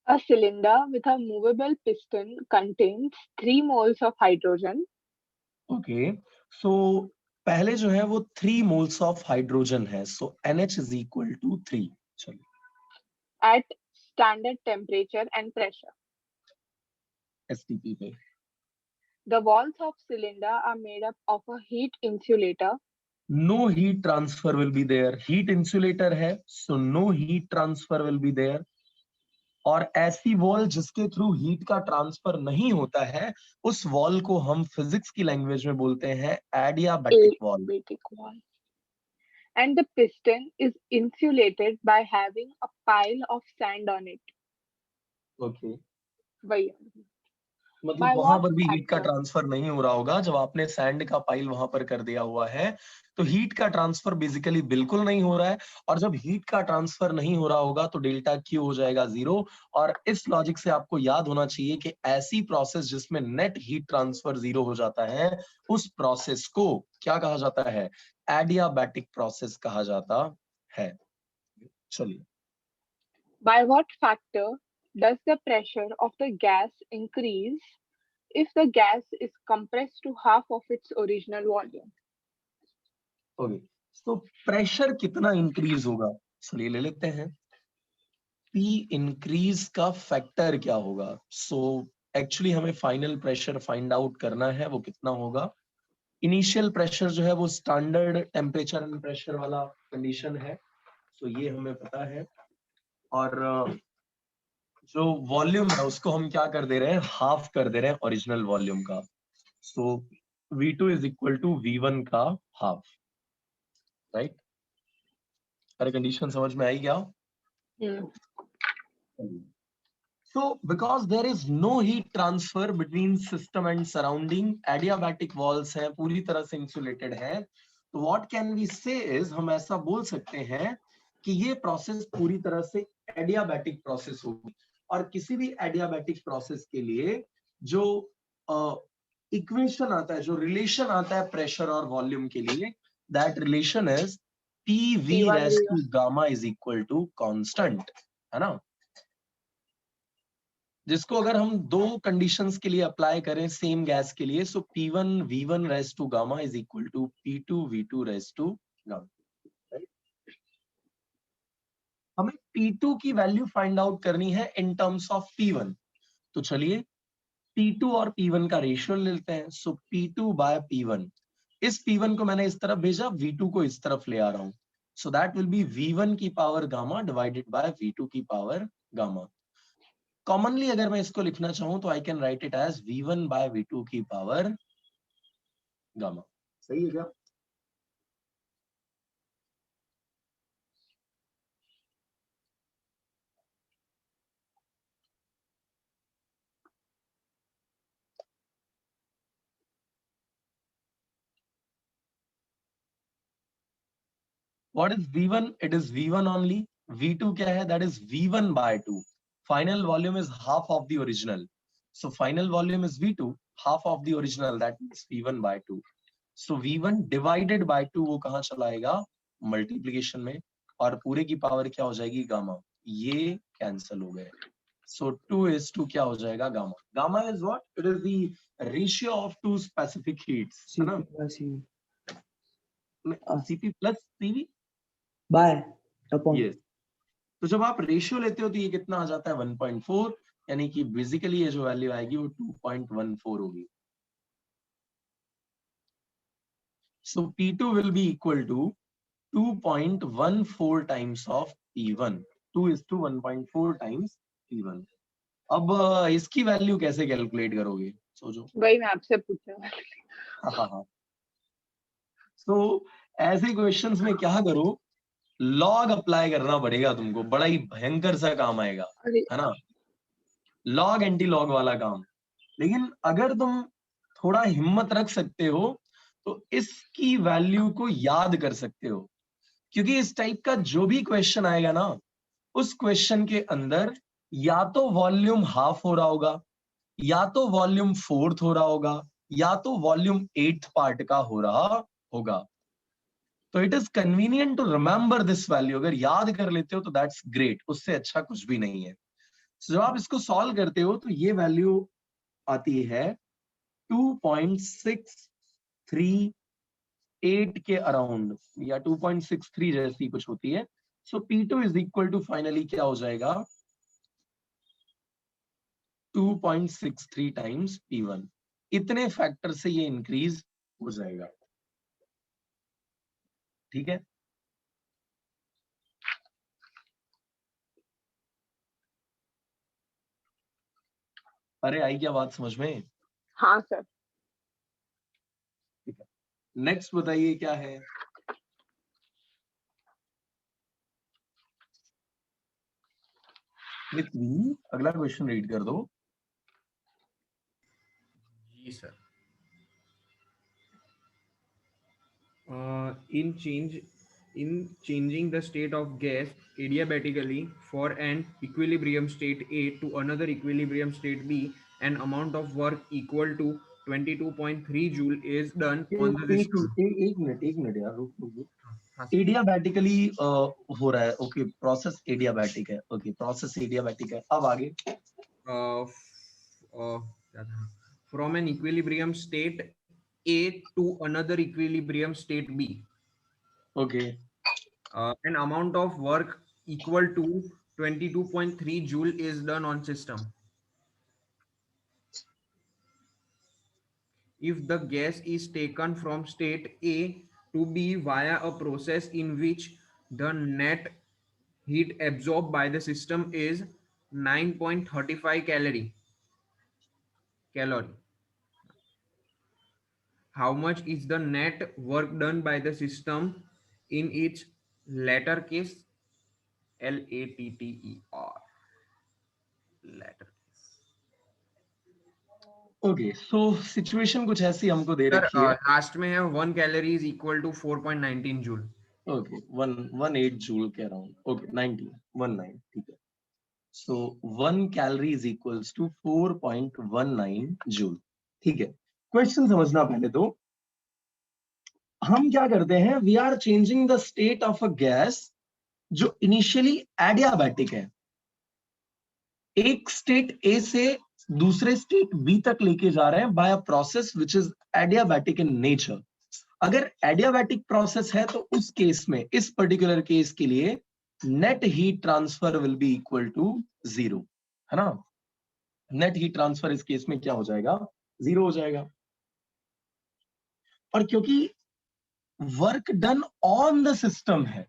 S2: A cylinder with a movable piston contains 3 moles of hydrogen
S1: okay, सो पहले जो है वो 3 मोल्स ऑफ हाइड्रोजन है. सो NH is equal to 3. चलिए,
S2: at standard temperature and pressure.
S1: STP पे.
S2: The walls of cylinder are made up of a heat insulator.
S1: No heat transfer will be there. Heat insulator है, so no heat transfer will be there. और ऐसी वॉल जिसके थ्रू हीट का ट्रांसफर नहीं होता है, उस वॉल को हम फिजिक्स की लैंग्वेज में बोलते हैं adiabatic wall.
S2: Adiabatic wall. And the piston is insulated by having a pile of sand on it.
S1: Okay,
S2: वही.
S1: मतलब
S2: By
S1: वहां
S2: what
S1: पर भी हीट का
S2: factor?
S1: ट्रांसफर नहीं हो रहा होगा. जब आपने सैंड का पाइल वहां पर कर दिया हुआ है, तो हीट का ट्रांसफर बेसिकली बिल्कुल नहीं हो रहा है. और जब हीट का ट्रांसफर नहीं हो रहा होगा तो डेल्टा क्यू हो जाएगा 0. और इस लॉजिक से आपको याद होना चाहिए कि ऐसी प्रोसेस जिसमें नेट हीट ट्रांसफर 0 हो जाता है, उस प्रोसेस को क्या कहा जाता है? एडियाबैटिक प्रोसेस कहा जाता है. चलिए,
S2: By what factor does the pressure of the gas increase if the gas is compressed to half of its original volume?
S1: Okay, तो प्रेशर कितना इंक्रीज होगा? चलिए ले लेते हैं. P इंक्रीज का फैक्टर क्या होगा? सो एक्चुअली हमें फाइनल प्रेशर फाइंड आउट करना है, वो कितना होगा. इनिशियल प्रेशर जो है वो स्टैंडर्ड टेम्परेचर एंड प्रेशर वाला कंडीशन है, सो ये हमें पता है. और जो वॉल्यूम है उसको हम क्या कर दे रहे हैं? हाफ कर दे रहे हैं ओरिजिनल वॉल्यूम का. सो V2 is equal to V1 का हाफ. राइट? अरे कंडीशन समझ में आई क्या? So because there is no heat transfer between system and surrounding, adiabatic walls हैं, पूरी तरह से insulated है. तो what can we say is, हम ऐसा बोल सकते हैं कि ये प्रोसेस पूरी तरह से adiabatic प्रोसेस होगी. और किसी भी adiabatic प्रोसेस के लिए जो इक्वेशन आता है, जो रिलेशन आता है प्रेशर और वॉल्यूम के लिए, that relation is PV raised to gamma is equal to constant, है ना? जिसको अगर हम दो कंडीशंस के लिए अप्लाई करें सेम गैस के लिए, सो P1 V1 raised to gamma is equal to P2 V2 raised to gamma. हमें P2 की वैल्यू फाइंड आउट करनी है इन टर्म्स ऑफ P1. तो चलिए P2 और P1 का रेशियो लेते हैं. सो P2 बाय P1. इस P1 को मैंने इस तरफ भेजा, V2 को इस तरफ ले आ रहा हूं. So that will be V1 की power gamma divided by V2 की पावर गामा. कॉमनली अगर मैं इसको लिखना चाहूं तो I can write it as V1 by V2 की पावर गामा. सही है क्या? What is V1? It is V1 only. V2 क्या है? That is V1 by 2. Final volume is half of the original. So final volume is V2, half of the original. That means V1 by 2. So V1 divided by 2 वो कहाँ चला आएगा? मल्टीप्लीकेशन में. और पूरे की पावर क्या हो जाएगी? गामा. ये कैंसिल हो गए. So 2 is to क्या हो जाएगा? Gamma. Gamma is what? It is the ratio of two specific heats. है ना? CP plus CV.
S3: By upon.
S1: Yes. तो जब आप रेशियो लेते हो तो ये कितना आ जाता है? 1.4. यानी कि बेसिकली ये जो वैल्यू आएगी वो 2.14 होगी. So P2 will be equal to 2.14 times of P1. 2 is to 1.4 times P1. अब इसकी वैल्यू कैसे कैलकुलेट करोगे? सोचो।
S2: वही मैं आपसे पूछा।
S1: हाँ। तो ऐसे क्वेश्चंस में क्या करो, लॉग अप्लाई करना पड़ेगा तुमको, बड़ा ही भयंकर सा काम आएगा,
S2: अरे
S1: है ना, लॉग एंटी लॉग वाला काम। लेकिन अगर तुम थोड़ा हिम्मत रख सकते हो तो इसकी वैल्यू को याद कर सकते हो, क्योंकि इस टाइप का जो भी क्वेश्चन आएगा ना, उस क्वेश्चन के अंदर या तो वॉल्यूम हाफ हो रहा होगा, या तो वॉल्यूम फोर्थ हो रहा होगा, या तो वॉल्यूम एट्थ पार्ट का हो रहा होगा। तो it is convenient to remember this value. अगर याद कर लेते हो तो दैट्स ग्रेट, उससे अच्छा कुछ भी नहीं है। So, जब आप इसको सॉल्व करते हो तो ये वैल्यू आती है 2.638 के अराउंड, या 2.63 जैसी कुछ होती है। So P2 is equal to finally क्या हो जाएगा, 2.63 टाइम्स P1। इतने फैक्टर से ये इंक्रीज हो जाएगा, ठीक है। अरे आई क्या बात समझ में?
S2: हाँ सर।
S1: ठीक है, नेक्स्ट बताइए क्या है। पृथ्वी, अगला क्वेश्चन रीड कर दो।
S5: जी sir. In changing the state of gas adiabatically for an equilibrium state A to another equilibrium state B, an amount of work equal to 22.3 joule is done on the system.
S1: एक मिनट यार, रुक।
S5: हाँ सर।
S1: एडियाबैटिकली हो रहा है, ओके, प्रोसेस एडियाबैटिक है, ओके, प्रोसेस एडियाबैटिक है। अब आगे।
S5: From an equilibrium state A to another equilibrium state B,
S1: okay,
S5: an amount of work equal to 22.3 joule is done on system. If the gas is taken from state A to B via a process in which the net heat absorbed by the system is 9.35 calorie, how much is the net work done by the system in its latter case? LATTER, latter case.
S1: Okay. So situation कुछ ऐसी हमको दे
S5: सर
S1: रखी है।
S5: लास्ट में है 1 calorie is equal to 4.19 joule.
S1: Okay, 118 joule के अराउंड, ओके, 19, ठीक है। So 1 calorie is equals to 4.19 joule, ठीक है। क्वेश्चन समझना पहले तो, हम क्या करते हैं, we are changing the state of a gas जो इनिशियली एडियाबैटिक है, एक स्टेट ए से दूसरे स्टेट बी तक लेके जा रहे हैं by a process which is adiabatic in nature. अगर एडियाबैटिक प्रोसेस है तो उस केस में, इस पर्टिकुलर केस के लिए, net heat transfer will be equal to 0, है ना। नेट हीट ट्रांसफर इस केस में क्या हो जाएगा, 0 हो जाएगा। और क्योंकि work done on the system है,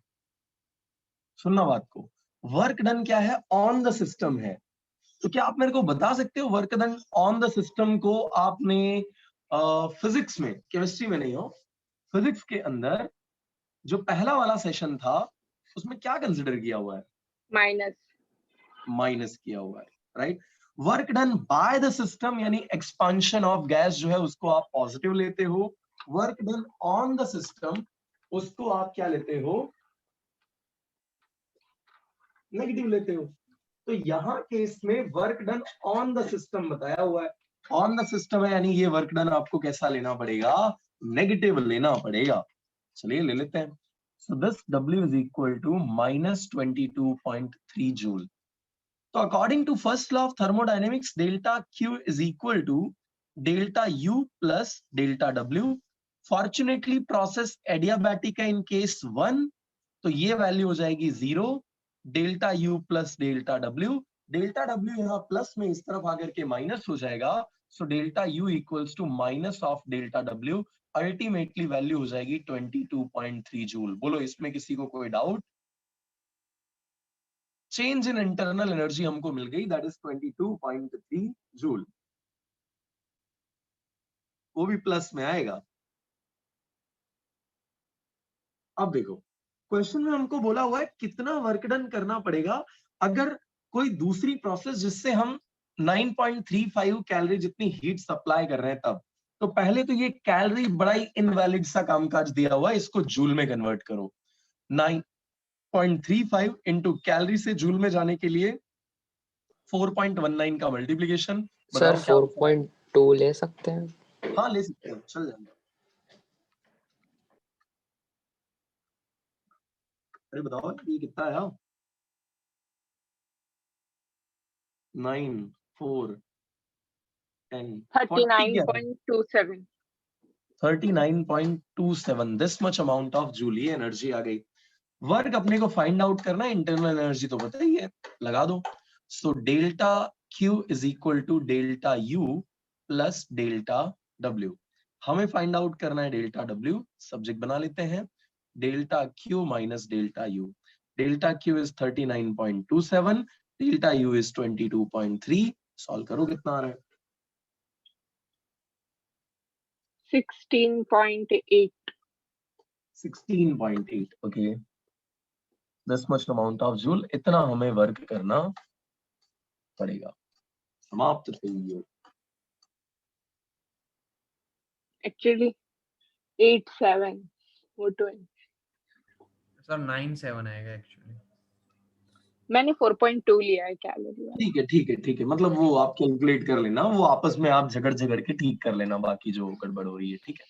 S1: सुनना बात को, वर्क डन क्या है, ऑन द सिस्टम है। तो क्या आप मेरे को बता सकते हो work done on the system को आपने फिजिक्स में, केमिस्ट्री में नहीं हो, फिजिक्स के अंदर जो पहला वाला सेशन था उसमें क्या कंसिडर किया हुआ है, माइनस किया हुआ है, right. Work done by the system यानी एक्सपांशन ऑफ गैस जो है उसको आप पॉजिटिव लेते हो, work done on the system उसको आप क्या लेते हो, नेगेटिव लेते हो। तो यहां केस में work done on the system बताया हुआ है, ऑन द सिस्टम है, यानी ये वर्क डन आपको कैसा लेना पड़ेगा, नेगेटिव लेना पड़ेगा। चलिए ले लेते हैं। So this W is equal to -22.3 joule. तो according to first law of thermodynamics, delta Q is equal to delta U plus delta W। Fortunately process adiabatic है इन केस 1, तो ये वैल्यू हो जाएगी 0, delta U plus delta W। Delta W यहाँ प्लस में इस तरफ आकर के माइनस हो जाएगा, so delta U equals to minus of delta W। Ultimately value हो जाएगी 22.3 जूल। बोलो इसमें किसी को कोई doubt? Change in internal energy हमको मिल गई, दैट इज 22.3 जूल। वो भी प्लस में आएगा। अब देखो क्वेश्चन में हमको बोला हुआ है कितना वर्क डन करना पड़ेगा अगर कोई दूसरी प्रोसेस जिससे हम 9.35 कैलोरी जितनी हीट सप्लाई कर रहे हैं तब। तो पहले तो ये कैलोरी बड़ा ही इनवैलिड सा कामकाज दिया हुआ है, इसको जूल में कन्वर्ट करो। 9.35 इंटू कैलोरी से जूल में जाने के लिए 4.19 का मल्टीप्लीकेशन।
S4: सर 4.2 ले सकते हैं?
S1: हाँ ले सकते हो, चल जाएगा। अरे बताओ ये कितना आया? 9 4 10
S2: 39.27
S1: 39.27 this much amount of joule ये एनर्जी आ गई। वर्क अपने को फाइंड आउट करना है, इंटरनल एनर्जी तो पता ही है, लगा दो। So delta Q is equal to delta U plus delta W। हमें फाइंड आउट करना है डेल्टा W, सब्जेक्ट बना लेते हैं delta Q minus delta U। Delta Q is 39.27, delta U is 22.3। Solve करो कितना आ रहा है?
S2: 16.8
S1: 16.8 okay. This much amount of joule, इतना हमें वर्क करना पड़ेगा। समाप्त वीडियो।
S2: actually 87 वो तो है।
S5: सर 97 आएगा एक्चुअली।
S2: मैंने 4.2 लिया है कैलोरी।
S1: ठीक है ठीक है ठीक है, मतलब वो आप कैलकुलेट कर लेना, वो आपस में आप झगड़ झगड़ के ठीक कर लेना, बाकी जो गड़बड़ हो रही है ठीक है,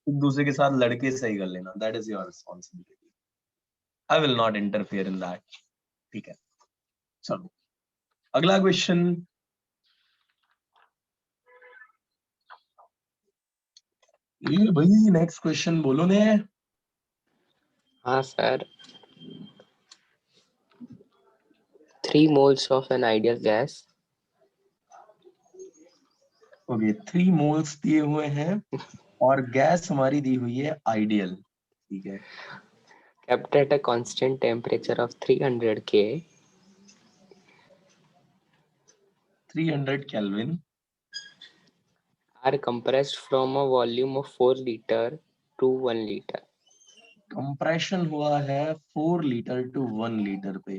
S1: एक दूसरे के साथ लड़के सही कर लेना, that is your responsibility. I will not interfere in that. ठीक है चलो अगला क्वेश्चन। ये भाई नेक्स्ट क्वेश्चन बोलो ने।
S4: हाँ sir. 3 moles of an ideal gas.
S1: Okay 3 moles दिए हुए हैं और गैस हमारी दी हुई है आइडियल। ठीक है।
S4: Kept at a constant temperature of 300 K.
S1: 300 kelvin.
S4: Are compressed from a volume of 4 liter to 1 liter.
S1: Compression हुआ है 4 लीटर टू 1 लीटर पे।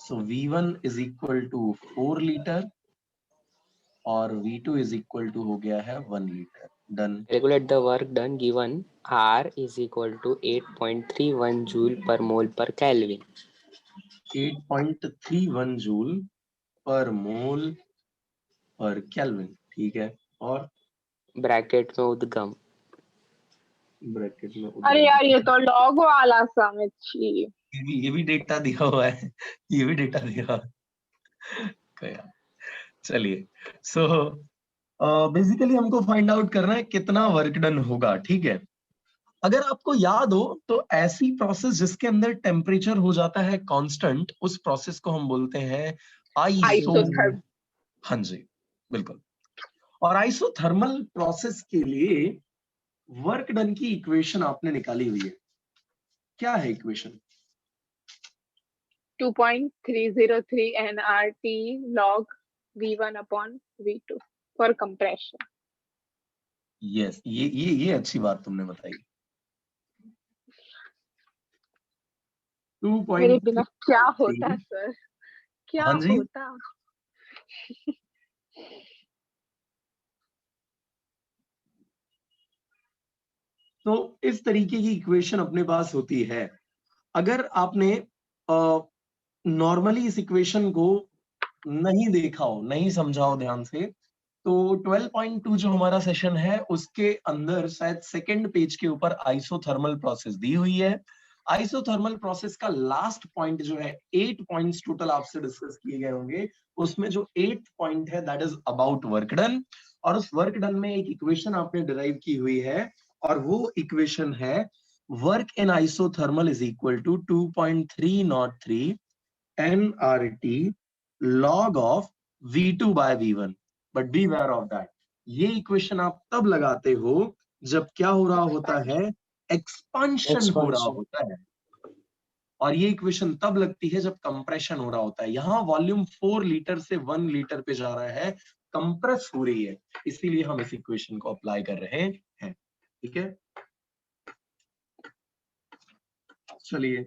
S1: So V1 is equal to 4 litre और V2 इज इक्वल टू हो गया है 1 litre. Done.
S4: Calculate the work done given R is equal to 8.31 joule per mole per Kelvin.
S1: 8.31 joule per mole per kelvin. ठीक है और
S4: ब्रैकेट में उद्गम।
S1: ब्रैकेट में
S2: अरे यार ये तो लॉग वाला समझ चाहिए।
S1: ये भी डेटा दिया हुआ है, ये भी डेटा दिया हुआ है। चलिए सो बेसिकली हमको फाइंड आउट करना है कितना वर्क डन होगा। ठीक है, अगर आपको याद हो तो ऐसी प्रोसेस जिसके अंदर टेम्परेचर हो जाता है कांस्टेंट, उस प्रोसेस को हम बोलते हैं
S2: आइसोथर्म।
S1: हाँ जी बिल्कुल। और आइसोथर्मल प्रोसेस के लिए वर्क डन की इक्वेशन आपने निकाली हुई है, क्या है equation?
S2: 2.303 nRT log V1 upon V2 for compression.
S1: Yes ये अच्छी बात तुमने बताई।
S2: मेरे बिना क्या
S1: 2.3
S2: होता सर, क्या
S1: हाँ जी
S2: होता।
S1: तो इस तरीके की इक्वेशन अपने पास होती है। अगर आपने नॉर्मली इस इक्वेशन को नहीं देखा हो, नहीं समझा हो ध्यान से, तो 12.2 जो हमारा सेशन है उसके अंदर शायद सेकंड पेज के ऊपर आइसोथर्मल प्रोसेस दी हुई है। आइसोथर्मल प्रोसेस का लास्ट पॉइंट जो है, 8 पॉइंट्स टोटल आपसे डिस्कस किए गए होंगे, उसमें जो 8th पॉइंट है that is about work done. और उस वर्क डन में एक इक्वेशन आपने डिराइव की हुई है और वो इक्वेशन है work in isothermal is equal to 2.303 nRT log of V2 by V1। But be aware of that, ये इक्वेशन आप तब लगाते हो जब क्या हो रहा होता है, एक्सपांशन हो रहा होता है। और ये इक्वेशन तब लगती है जब कंप्रेशन हो रहा होता है। यहाँ वॉल्यूम 4 लीटर से 1 लीटर पे जा रहा है, कंप्रेस हो रही है, इसीलिए हम इस इक्वेशन को अप्लाई कर रहे हैं। ठीक है, चलिए,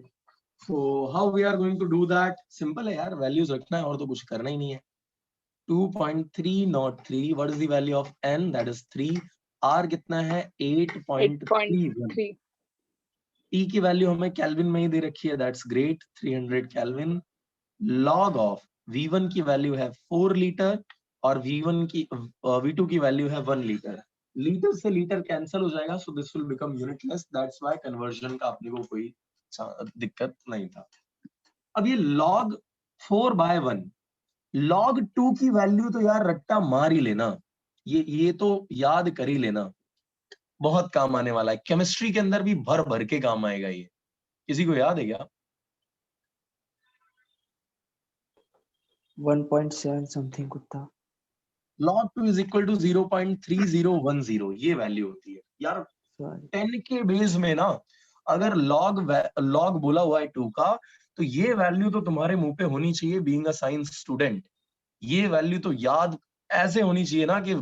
S1: so how we are going to do that? Simple है यार, वैल्यूज रखना है और तो कुछ करना ही नहीं है। 2.303, what is the value of n? That is 3. r कितना है? 8.31.
S2: 8.3.
S1: T की वैल्यू हमें केल्विन में ही दे रखी है, that's great, 300 kelvin. Log of V1 की वैल्यू है 4 लीटर और V2 की वैल्यू है 1 लीटर। लीटर से लीटर कैंसिल हो जाएगा, so this will become unitless, that's why conversion का अपने को कोई दिक्कत नहीं था। अब ये log 4/1, log 2 की वैल्यू तो यार रट्टा मार ही लेना, ये तो याद कर ही लेना, बहुत काम आने वाला है। केमिस्ट्री के अंदर भी भर भर के काम आएगा ये। किसी को याद है क्या?
S3: 1.7 समथिंग कुछ था।
S1: log 2 is equal to 0.3010, ये वैल्यू होती है यार। 10 के बेस में ना अगर log बोला हुआ है 2 का, तो ये वैल्यू तो तुम्हारे मुंह पे होनी चाहिए, बीइंग अ साइंस स्टूडेंट। ये वैल्यू तो याद ऐसे होनी चाहिए ना कि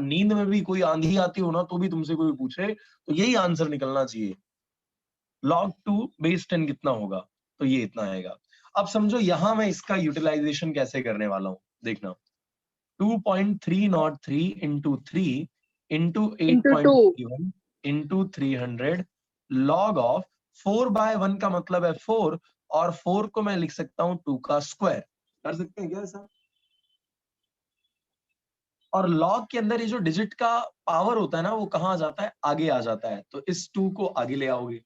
S1: नींद में भी कोई आंधी आती हो ना तो भी तुमसे कोई पूछे तो यही आंसर निकलना चाहिए। log 2 बेस 10 कितना होगा? तो ये इतना आएगा। अब समझो यहां मैं इसका यूटिलाइजेशन कैसे करने वाला हूं, देखना। 2.303 into 3 into
S2: Into 2.
S1: 8.31 into 300 log of 4/1 का मतलब है 4, और 4 को मैं लिख सकता हूं 2 का स्क्वायर। कर सकते हैं क्या ऐसा? और log के अंदर ये जो डिजिट का पावर होता है ना, वो कहाँ आ जाता है? आगे आ जाता है, तो इस 2 को आगे ले आओगे।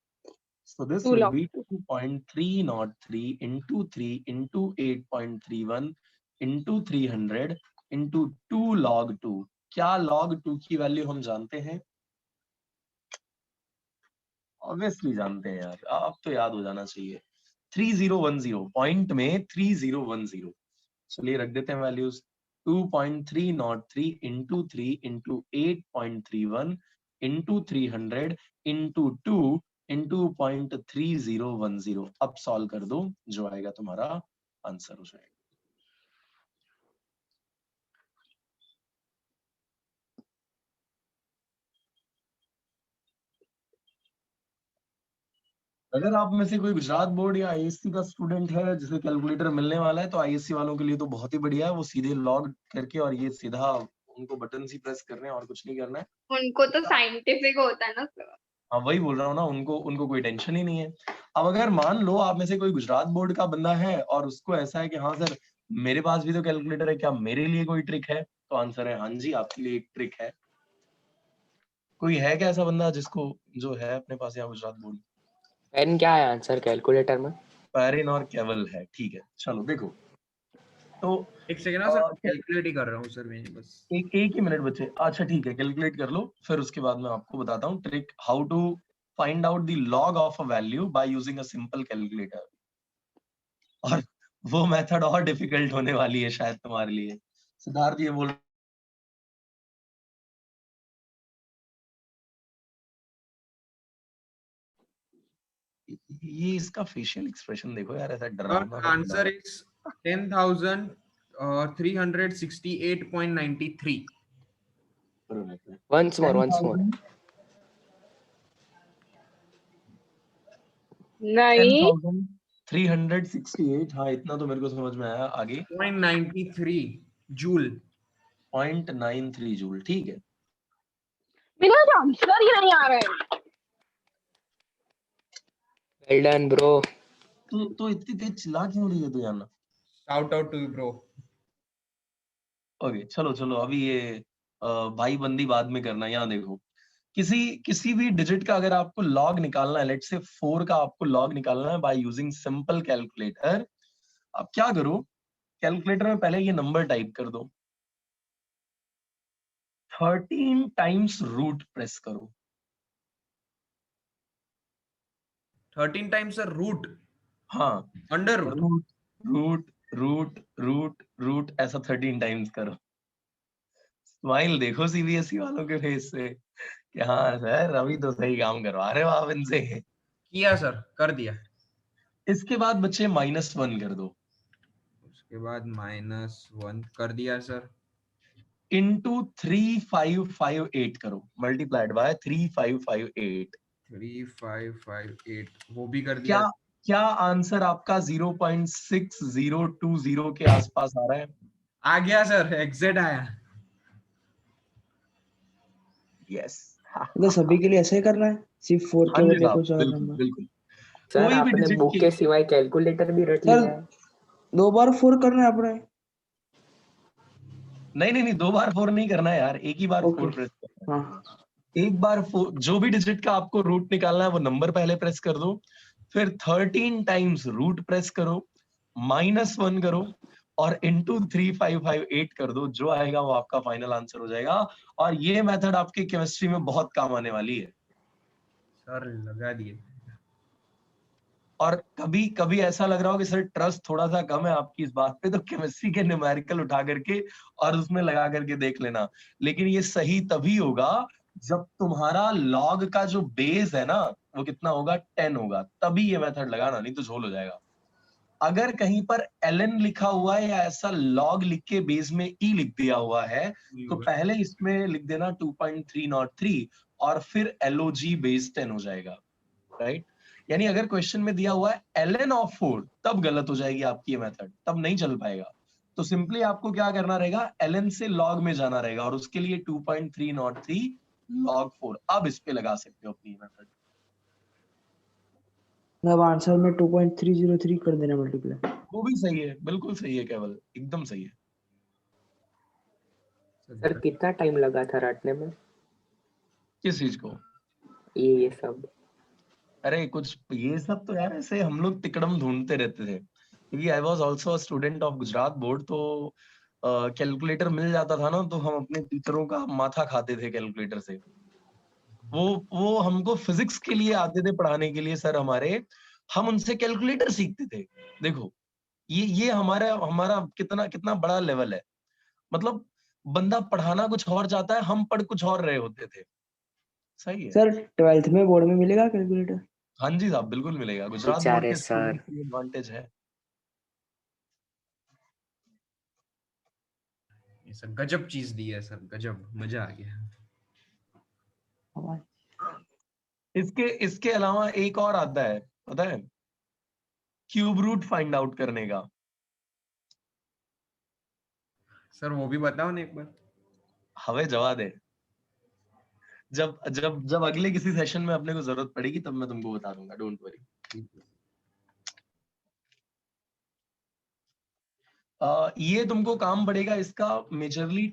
S1: So this
S2: 2
S1: will
S2: log
S1: be 2.303 into 3 into 8.31 into 300 into 2 log 2। क्या log 2 की वैल्यू हम जानते हैं? ऑब्वियसली जानते हैं यार, अब तो याद हो जाना चाहिए। 3010, पॉइंट में 3010। चलिए रख देते हैं values. 2.303 into 3 into 8.31 into 300 into 2 into 0.3010। अब सॉल्व कर दो, जो आएगा तुम्हारा आंसर हो जाएगा। अगर आप में से कोई गुजरात बोर्ड या आईएससी का स्टूडेंट है जिसे कैलकुलेटर मिलने वाला है, तो आईएससी वालों के लिए तो बहुत ही बढ़िया है, वो सीधे लॉग करके और ये सीधा उनको बटन ही प्रेस करने हैं और कुछ नहीं करना है।
S7: उनको तो साइंटिफिक होता है ना सर।
S1: हाँ वही बोल रहा हूँ ना, उनको कोई टेंशन ही नहीं है। अब अगर मान लो आप में से कोई गुजरात बोर्ड का बंदा है और उसको ऐसा है कि हाँ सर मेरे पास भी तो कैलकुलेटर है, क्या मेरे लिए कोई ट्रिक है? तो आंसर है हाँ जी, आपके लिए एक ट्रिक है। कोई है क्या ऐसा बंदा जिसको जो है अपने पास यहाँ गुजरात बोर्ड?
S4: पेन क्या है आंसर कैलकुलेटर में?
S1: पैरिन और केवल है। ठीक है, चलो देखो, तो
S5: एक सेकंड ना सर, कैलकुलेट ही कर रहा हूँ सर मैं बस।
S1: एक ही मिनट बचे। अच्छा ठीक है, कैलकुलेट कर लो, फिर उसके बाद मैं आपको बताता हूँ trick, how to find out the log of a value by using a simple calculator. और वो मेथड और डिफिकल्ट होने वाली है शायद तुम्हारे लिए। सिद्धार्थ ये बोल, ये इसका फेशियल एक्सप्रेशन देखो यार, ऐसा डरावना सा
S5: आंसर इज 10,368.93।
S4: once more
S2: नहीं
S1: 10,368, हाँ इतना तो मेरे को समझ में आया। आगे
S5: 0.93 जूल।
S1: 0.93 जूल, ठीक है।
S2: मेरा आंसर ही नहीं आ रहा है।
S4: well done bro।
S1: तो इतनी तेज चिल्ला क्यों रही है तू यार?
S5: Shout out to you bro.
S1: Okay चलो अभी ये भाई बंदी बाद में करना। यहाँ देखो, किसी भी डिजिट का अगर आपको लॉग निकालना है, लेट से 4 का आपको लॉग निकालना है बाय यूजिंग सिंपल कैलकुलेटर, आप क्या करो, कैलकुलेटर में पहले ये नंबर टाइप कर दो, 13 टाइम्स रूट प्रेस करो।
S5: 13 टाइम्स रूट?
S1: हाँ,
S5: under root
S1: root root root root root ऐसा 13 टाइम्स करो। स्माइल देखो सीबीएसई वालों के फेस से कि हाँ सर अभी तो सही काम करवा रहे हो आप इनसे।
S5: किया सर, कर दिया।
S1: इसके बाद बच्चे -1 कर दो
S5: उसके बाद -1 कर दिया सर।
S1: into 3558 करो, मल्टीप्लाइड बाय 3558।
S5: 3558 वो भी कर
S1: क्या
S5: दिया।
S1: क्या आंसर आपका 0.6020 के आसपास आ रहा है?
S5: आ गया सर, एग्जैक्ट आया।
S1: यस।
S3: मतलब सभी के लिए ऐसे ही करना है, सिर्फ 4 के
S1: हाँ जी
S3: बदले
S1: साहब,
S3: कुछ और
S1: बिल्कुल
S3: नंबर?
S1: बिल्कुल।
S4: सर
S1: कोई भी
S4: आपने
S1: डिजिट
S4: बुक के सिवाय कैलकुलेटर भी रट
S3: सर
S4: लिया है।
S3: 2 बार 4 करना है अपने?
S1: नहीं, 2 बार 4 नहीं करना है यार, एक ही बार
S3: ओके
S1: 4 प्रेस करना है।
S3: हाँ
S1: एक बार जो भी डिजिट का आपको रूट निकालना है वो नंबर पहले प्रेस कर दो, फिर 13 टाइम्स रूट प्रेस करो, -1 करो और इंटू 3558 कर दो। जो आएगा वो आपका फाइनल आंसर हो जाएगा। और ये मेथड आपकी केमिस्ट्री में बहुत काम आने वाली है।
S5: सर लगा दिए।
S1: और कभी कभी ऐसा लग रहा हो कि सर ट्रस्ट थोड़ा सा कम है आपकी इस बात पे, तो केमिस्ट्री के न्यूमेरिकल उठा करके और उसमें लगा करके देख लेना। लेकिन ये सही तभी होगा जब तुम्हारा लॉग का जो बेस है ना वो कितना होगा, 10 होगा, तभी ये मेथड लगाना, नहीं तो झोल हो जाएगा। अगर कहीं पर ln लिखा हुआ है या ऐसा लॉग लिख के बेस में e लिख दिया हुआ है, तो पहले इसमें लिख देना 2.303 और फिर log बेस 10 हो जाएगा, राइट? यानी अगर क्वेश्चन में दिया हुआ है ln ऑफ 4, तब गलत हो जाएगी आपकी ये मेथड, तब नहीं चल पाएगा। तो सिंपली आपको क्या करना रहेगा, ln से log में जाना रहेगा और उसके लिए 2.303 log 4। अब इस पे लगा सकते हो अपनी मेथड।
S3: मतलब आंसर में 2.303 कर देना मल्टीप्लाई।
S1: वो भी सही है, बिल्कुल सही है केवल, एकदम सही है।
S4: सर कितना टाइम लगा था रटने में
S1: किस चीज को?
S4: ये सब?
S1: अरे कुछ ये सब तो यार ऐसे हम लोग तिकड़म ढूंढते रहते थे, क्योंकि I was also a student of Gujarat board. तो कैलकुलेटर मिल जाता था ना, तो हम अपने टीचरों का माथा खाते थे कैलकुलेटर से। वो हमको फिजिक्स के लिए आते थे पढ़ाने के लिए सर हमारे, हम उनसे कैलकुलेटर सीखते थे। देखो ये हमारा हमारा कितना कितना बड़ा लेवल है। मतलब बंदा पढ़ाना कुछ और चाहता है, हम पढ़ कुछ और रहे होते थे। सही है।
S3: सर 12th में बोर्ड में मिलेगा कैलकुलेटर?
S1: हाँ जी साहब, बिल्कुल मिलेगा, गुजरात बोर्ड
S4: बेचारे
S1: के
S4: सर।
S1: स्टूडेंट की एडवांटेज है।
S5: ये सर गजब चीज दी है सर, गजब, मजा आ गया।
S1: इसके इसके अलावा एक और आता है, पता है, क्यूब रूट फाइंड आउट करने का।
S5: सर वो भी बताओ ना एक बार।
S1: हवे जवा दे, जब जब जब अगले किसी सेशन में अपने को जरूरत पड़ेगी तब मैं तुमको बता दूंगा, डोंट वरी। ये तुमको काम पड़ेगा इसका मेजरली